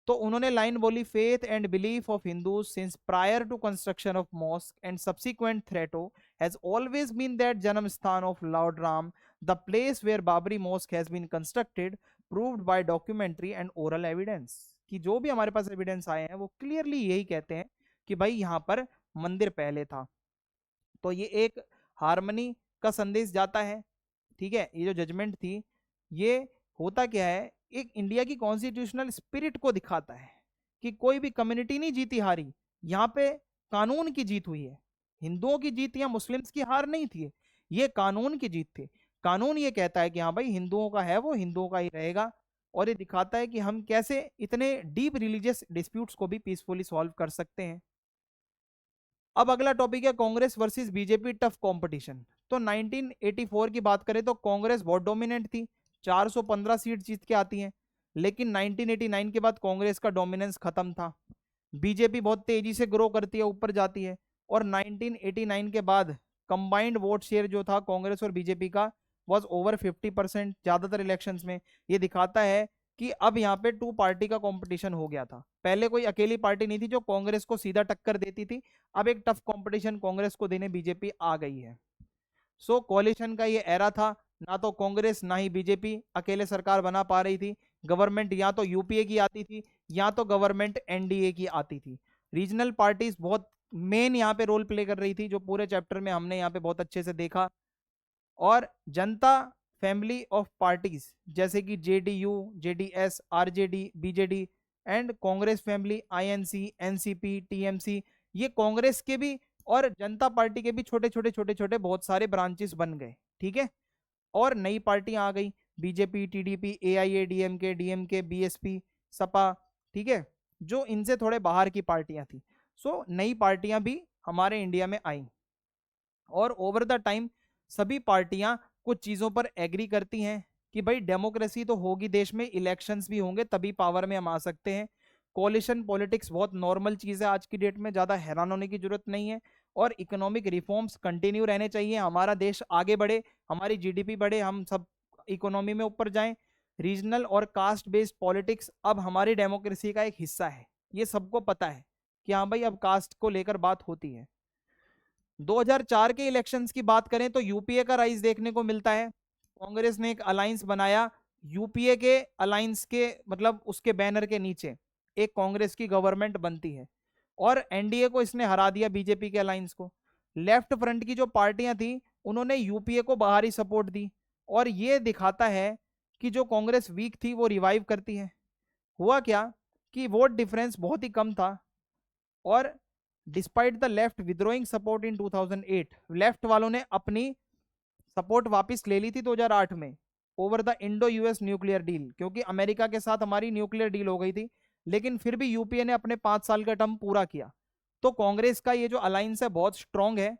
A: तो उन्होंने लाइन बोली, faith and belief of Hindus since prior to construction of mosque and subsequent thereto has always been that Janmasthan of lord Ram, the place where Babri mosque has been constructed, proved by documentary and oral evidence. कि जो भी हमारे पास evidence आए हैं वो clearly यही कहते हैं कि भाई यहाँ पर मंदिर पहले था। तो ये एक हार्मनी का संदेश जाता है। ठीक है, ये जो जजमेंट थी ये होता क्या है, एक इंडिया की कॉन्स्टिट्यूशनल स्पिरिट को दिखाता है कि कोई भी कम्युनिटी नहीं जीती हारी, यहाँ पे कानून की जीत हुई है। हिंदुओं की जीत या मुस्लिम्स की हार नहीं थी, ये कानून की जीत थी। कानून ये कहता है कि हाँ भाई हिंदुओं का है वो हिंदुओं का ही रहेगा। और ये दिखाता है कि हम कैसे इतने डीप रिलीजियस डिस्प्यूट्स को भी पीसफुली सॉल्व कर सकते हैं। अब अगला टॉपिक है Congress versus BJP tough competition. तो 1984 की बात करें तो कांग्रेस बहुत डोमिनेंट थी, 415 सीट जीत के आती हैं। लेकिन 1989 के बाद कांग्रेस का डोमिनेंस खत्म था, बीजेपी बहुत तेजी से ग्रो करती है, ऊपर जाती है। और 1989 के बाद कंबाइंड वोट शेयर जो था कांग्रेस और बीजेपी का वाज ओवर 50% ज्यादातर इलेक्शंस में। ये दिखाता है कि अब यहाँ पे टू पार्टी का कंपटीशन हो गया था। पहले कोई अकेली पार्टी नहीं थी जो कांग्रेस को सीधा टक्कर देती थी, अब एक टफ कंपटीशन कांग्रेस को देने बीजेपी आ गई है। सो कोalition का ये एरा था, ना तो कांग्रेस ना ही बीजेपी अकेले सरकार बना पा रही थी। गवर्नमेंट या तो यूपीए की आती थी या तो गवर्नमेंट एनडीए की आती थी। रीजनल पार्टीज बहुत मेन यहाँ पे रोल प्ले कर रही थी, जो पूरे चैप्टर में हमने यहाँ पे बहुत अच्छे से देखा। और जनता फैमिली ऑफ पार्टीज जैसे कि JDU, JDS, RJD, BJD and Congress family, INC, NCP, TMC, ये कांग्रेस के भी और जनता पार्टी के भी छोटे छोटे छोटे छोटे बहुत सारे ब्रांचेस बन गए। ठीक है, और नई पार्टियां आ गई, BJP, TDP, AIADMK, DMK, BSP, Sapa. ठीक है, जो इनसे थोड़े बाहर की पार्टियां थी। सो नई पार्टियां भी हमारे इंडिया में आई और ओवर द टाइम सभी पार्टियां कुछ चीजों पर एग्री करती हैं कि भाई डेमोक्रेसी तो होगी देश में, इलेक्शंस भी होंगे तभी पावर में हम आ सकते हैं। कोलिशन पॉलिटिक्स बहुत नॉर्मल चीज है आज की डेट में, ज्यादा हैरान होने की जरूरत नहीं है। और इकोनॉमिक रिफॉर्म्स कंटिन्यू रहने चाहिए, हमारा देश आगे बढ़े, हमारी जीडीपी बढ़े, हम सब इकोनॉमी में ऊपर जाएं। रीजनल और कास्ट बेस्ड पॉलिटिक्स अब हमारी डेमोक्रेसी का एक हिस्सा है, ये सबको पता है। कि हाँ भाई अब कास्ट को लेकर बात होती है। 2004 के इलेक्शंस की बात करें तो यूपीए का राइज देखने को मिलता है। कांग्रेस ने एक अलायंस बनाया, यूपीए के अलायंस के मतलब उसके बैनर के नीचे एक कांग्रेस की गवर्नमेंट बनती है और एनडीए को इसने हरा दिया, बीजेपी के अलायंस को। लेफ्ट फ्रंट की जो पार्टियां थी उन्होंने यूपीए को बाहरी सपोर्ट दी और ये दिखाता है कि जो कांग्रेस वीक थी वो रिवाइव करती है। हुआ क्या कि वोट डिफरेंस बहुत ही कम था और despite the left withdrawing support in 2008, left वालों ने अपनी सपोर्ट वापस ले ली थी 2008 में over the Indo US nuclear deal, क्योंकि अमेरिका के साथ हमारी न्यूक्लियर डील हो गई थी। लेकिन फिर भी यूपीए ने अपने 5 साल का टर्म पूरा किया। तो कांग्रेस का ये जो अलायंस है बहुत स्ट्रांग है।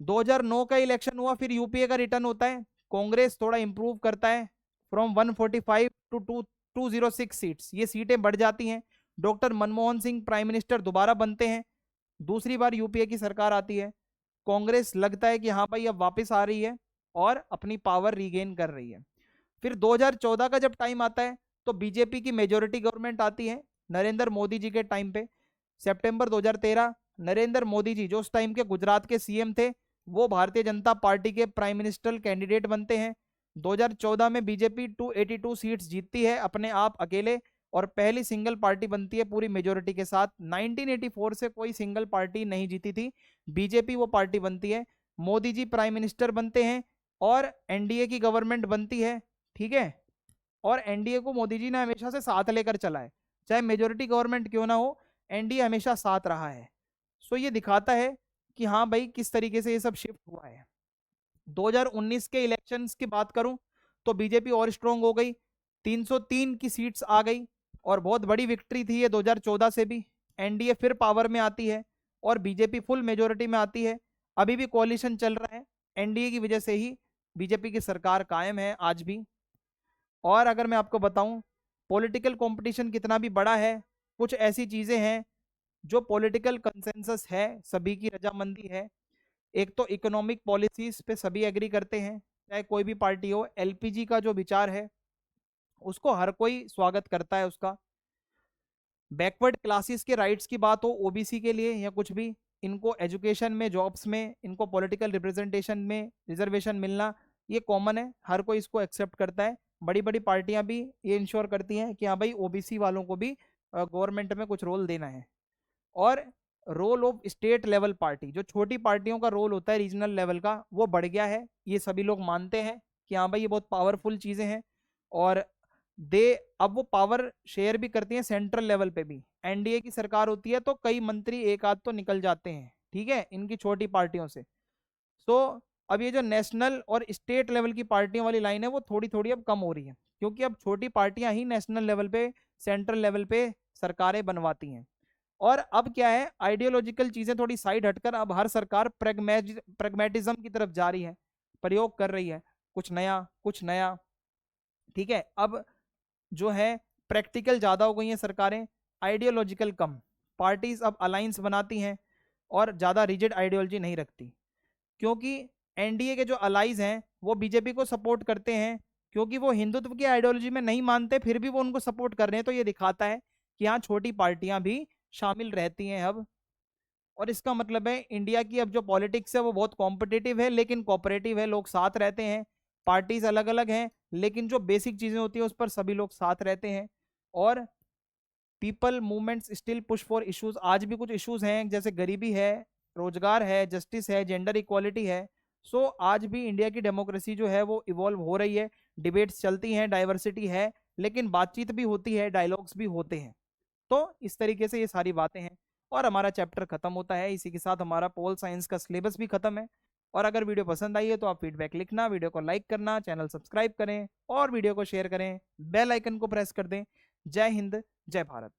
A: 2009 का इलेक्शन हुआ, फिर यूपीए का रिटर्न होता है, कांग्रेस थोड़ा इंप्रूव करता है, फ्रॉम 145 टू 206 सीट्स, ये सीटें बढ़ जाती हैं। Doctor Manmohan Singh prime minister दोबारा बनते हैं, दूसरी बार यूपीए की सरकार आती है। कांग्रेस लगता है कि हाँ भाई अब वापस आ रही है और अपनी पावर रीगेन कर रही है। फिर 2014 का जब टाइम आता है तो बीजेपी की मेजोरिटी गवर्नमेंट आती है नरेंद्र मोदी जी के टाइम पे। सितंबर 2013 नरेंद्र मोदी जी जो उस टाइम के गुजरात के सीएम थे वो भारतीय जनता पार्टी के प्राइम मिनिस्टर कैंडिडेट बनते हैं। 2014 में बीजेपी 282 सीट्स जीतती है अपने आप अकेले और पहली सिंगल पार्टी बनती है पूरी मेजोरिटी के साथ। 1984 से कोई सिंगल पार्टी नहीं जीती थी, बीजेपी वो पार्टी बनती है। मोदी जी प्राइम मिनिस्टर बनते हैं और एनडीए की गवर्नमेंट बनती है, ठीक है। और एनडीए को मोदी जी ने हमेशा से साथ लेकर चला है, चाहे मेजोरिटी गवर्नमेंट क्यों ना हो, एनडीए हमेशा साथ रहा है। सो ये दिखाता है कि हाँ भाई किस तरीके से ये सब शिफ्ट हुआ है। 2019 के इलेक्शंस की बात करूं तो बीजेपी और स्ट्रांग हो गई, 303 की सीट्स आ गई और बहुत बड़ी विक्ट्री थी ये 2014 से भी। एनडीए फिर पावर में आती है और बीजेपी फुल मेजोरिटी में आती है। अभी भी कोalition चल रहा है, एनडीए की वजह से ही बीजेपी की सरकार कायम है आज भी। और अगर मैं आपको बताऊं पॉलिटिकल कंपटीशन कितना भी बड़ा है, कुछ ऐसी चीजें हैं जो पॉलिटिकल कंसेंसस है, सभी की रजामंदी है। एक तो इकोनॉमिक पॉलिसीज पे सभी एग्री करते हैं, चाहे कोई भी पार्टी हो। एलपीजी का जो विचार है उसको हर कोई स्वागत करता है उसका। बैकवर्ड क्लासेस के राइट्स की बात हो, ओबीसी के लिए या कुछ भी, इनको एजुकेशन में, जॉब्स में, इनको पॉलिटिकल रिप्रेजेंटेशन में रिजर्वेशन मिलना ये कॉमन है, हर कोई इसको एक्सेप्ट करता है। बड़ी बड़ी पार्टियां भी ये इंश्योर करती हैं कि हाँ भाई ओबीसी वालों को भी गवर्नमेंट में कुछ रोल देना है। और role of state level party, जो छोटी पार्टियों का रोल होता है रीजनल लेवल का, वो बढ़ गया है, ये सभी लोग मानते हैं कि हाँ भाई ये बहुत पावरफुल चीजें हैं। और दे अब वो पावर शेयर भी करती हैं सेंट्रल लेवल पे भी। एनडीए की सरकार होती है तो कई मंत्री एक आध तो निकल जाते हैं, ठीक है, इनकी छोटी पार्टियों से। तो अब ये जो नेशनल और स्टेट लेवल की पार्टियों वाली लाइन है वो थोड़ी थोड़ी अब कम हो रही है, क्योंकि अब छोटी पार्टियां ही नेशनल लेवल पे, सेंट्रल लेवल पे सरकारें बनवाती हैं। और अब क्या है, आइडियोलॉजिकल चीजें थोड़ी साइड हटकर अब हर सरकार प्रेगमेटिज्म की तरफ जा रही है, प्रयोग कर रही है कुछ नया कुछ नया, ठीक है। अब जो है प्रैक्टिकल ज्यादा हो गई हैं सरकारें, आइडियोलॉजिकल कम। पार्टीज अब अलायंस बनाती हैं और ज्यादा रिजिड आइडियोलॉजी नहीं रखती, क्योंकि एनडीए के जो अलाइज हैं वो बीजेपी को सपोर्ट करते हैं, क्योंकि वो हिंदुत्व की आइडियोलॉजी में नहीं मानते फिर भी वो उनको सपोर्ट कर रहे हैं। तो ये दिखाता है कि यहाँ छोटी पार्टियां भी शामिल रहती हैं अब। और इसका मतलब है इंडिया की अब जो पॉलिटिक्स है वो बहुत कॉम्पिटिटिव है लेकिन कोऑपरेटिव है, लोग साथ रहते हैं। पार्टीज अलग अलग हैं लेकिन जो बेसिक चीजें होती है उस पर सभी लोग साथ रहते हैं। और people movements still push for issues, आज भी कुछ इश्यूज हैं जैसे गरीबी है, रोजगार है, जस्टिस है, जेंडर इक्वालिटी है। सो आज भी इंडिया की डेमोक्रेसी जो है वो इवॉल्व हो रही है, डिबेट्स चलती हैं, डाइवर्सिटी है, लेकिन बातचीत भी होती है, डायलॉग्स भी होते हैं। तो इस तरीके से ये सारी बातें हैं और हमारा चैप्टर खत्म होता है। इसी के साथ हमारा पोल साइंस का सिलेबस भी खत्म है। और अगर वीडियो पसंद आई है तो आप फीडबैक लिखना, वीडियो को लाइक करना, चैनल सब्सक्राइब करें और वीडियो को शेयर करें, बेल आइकन को प्रेस कर दें। जय हिंद, जय भारत।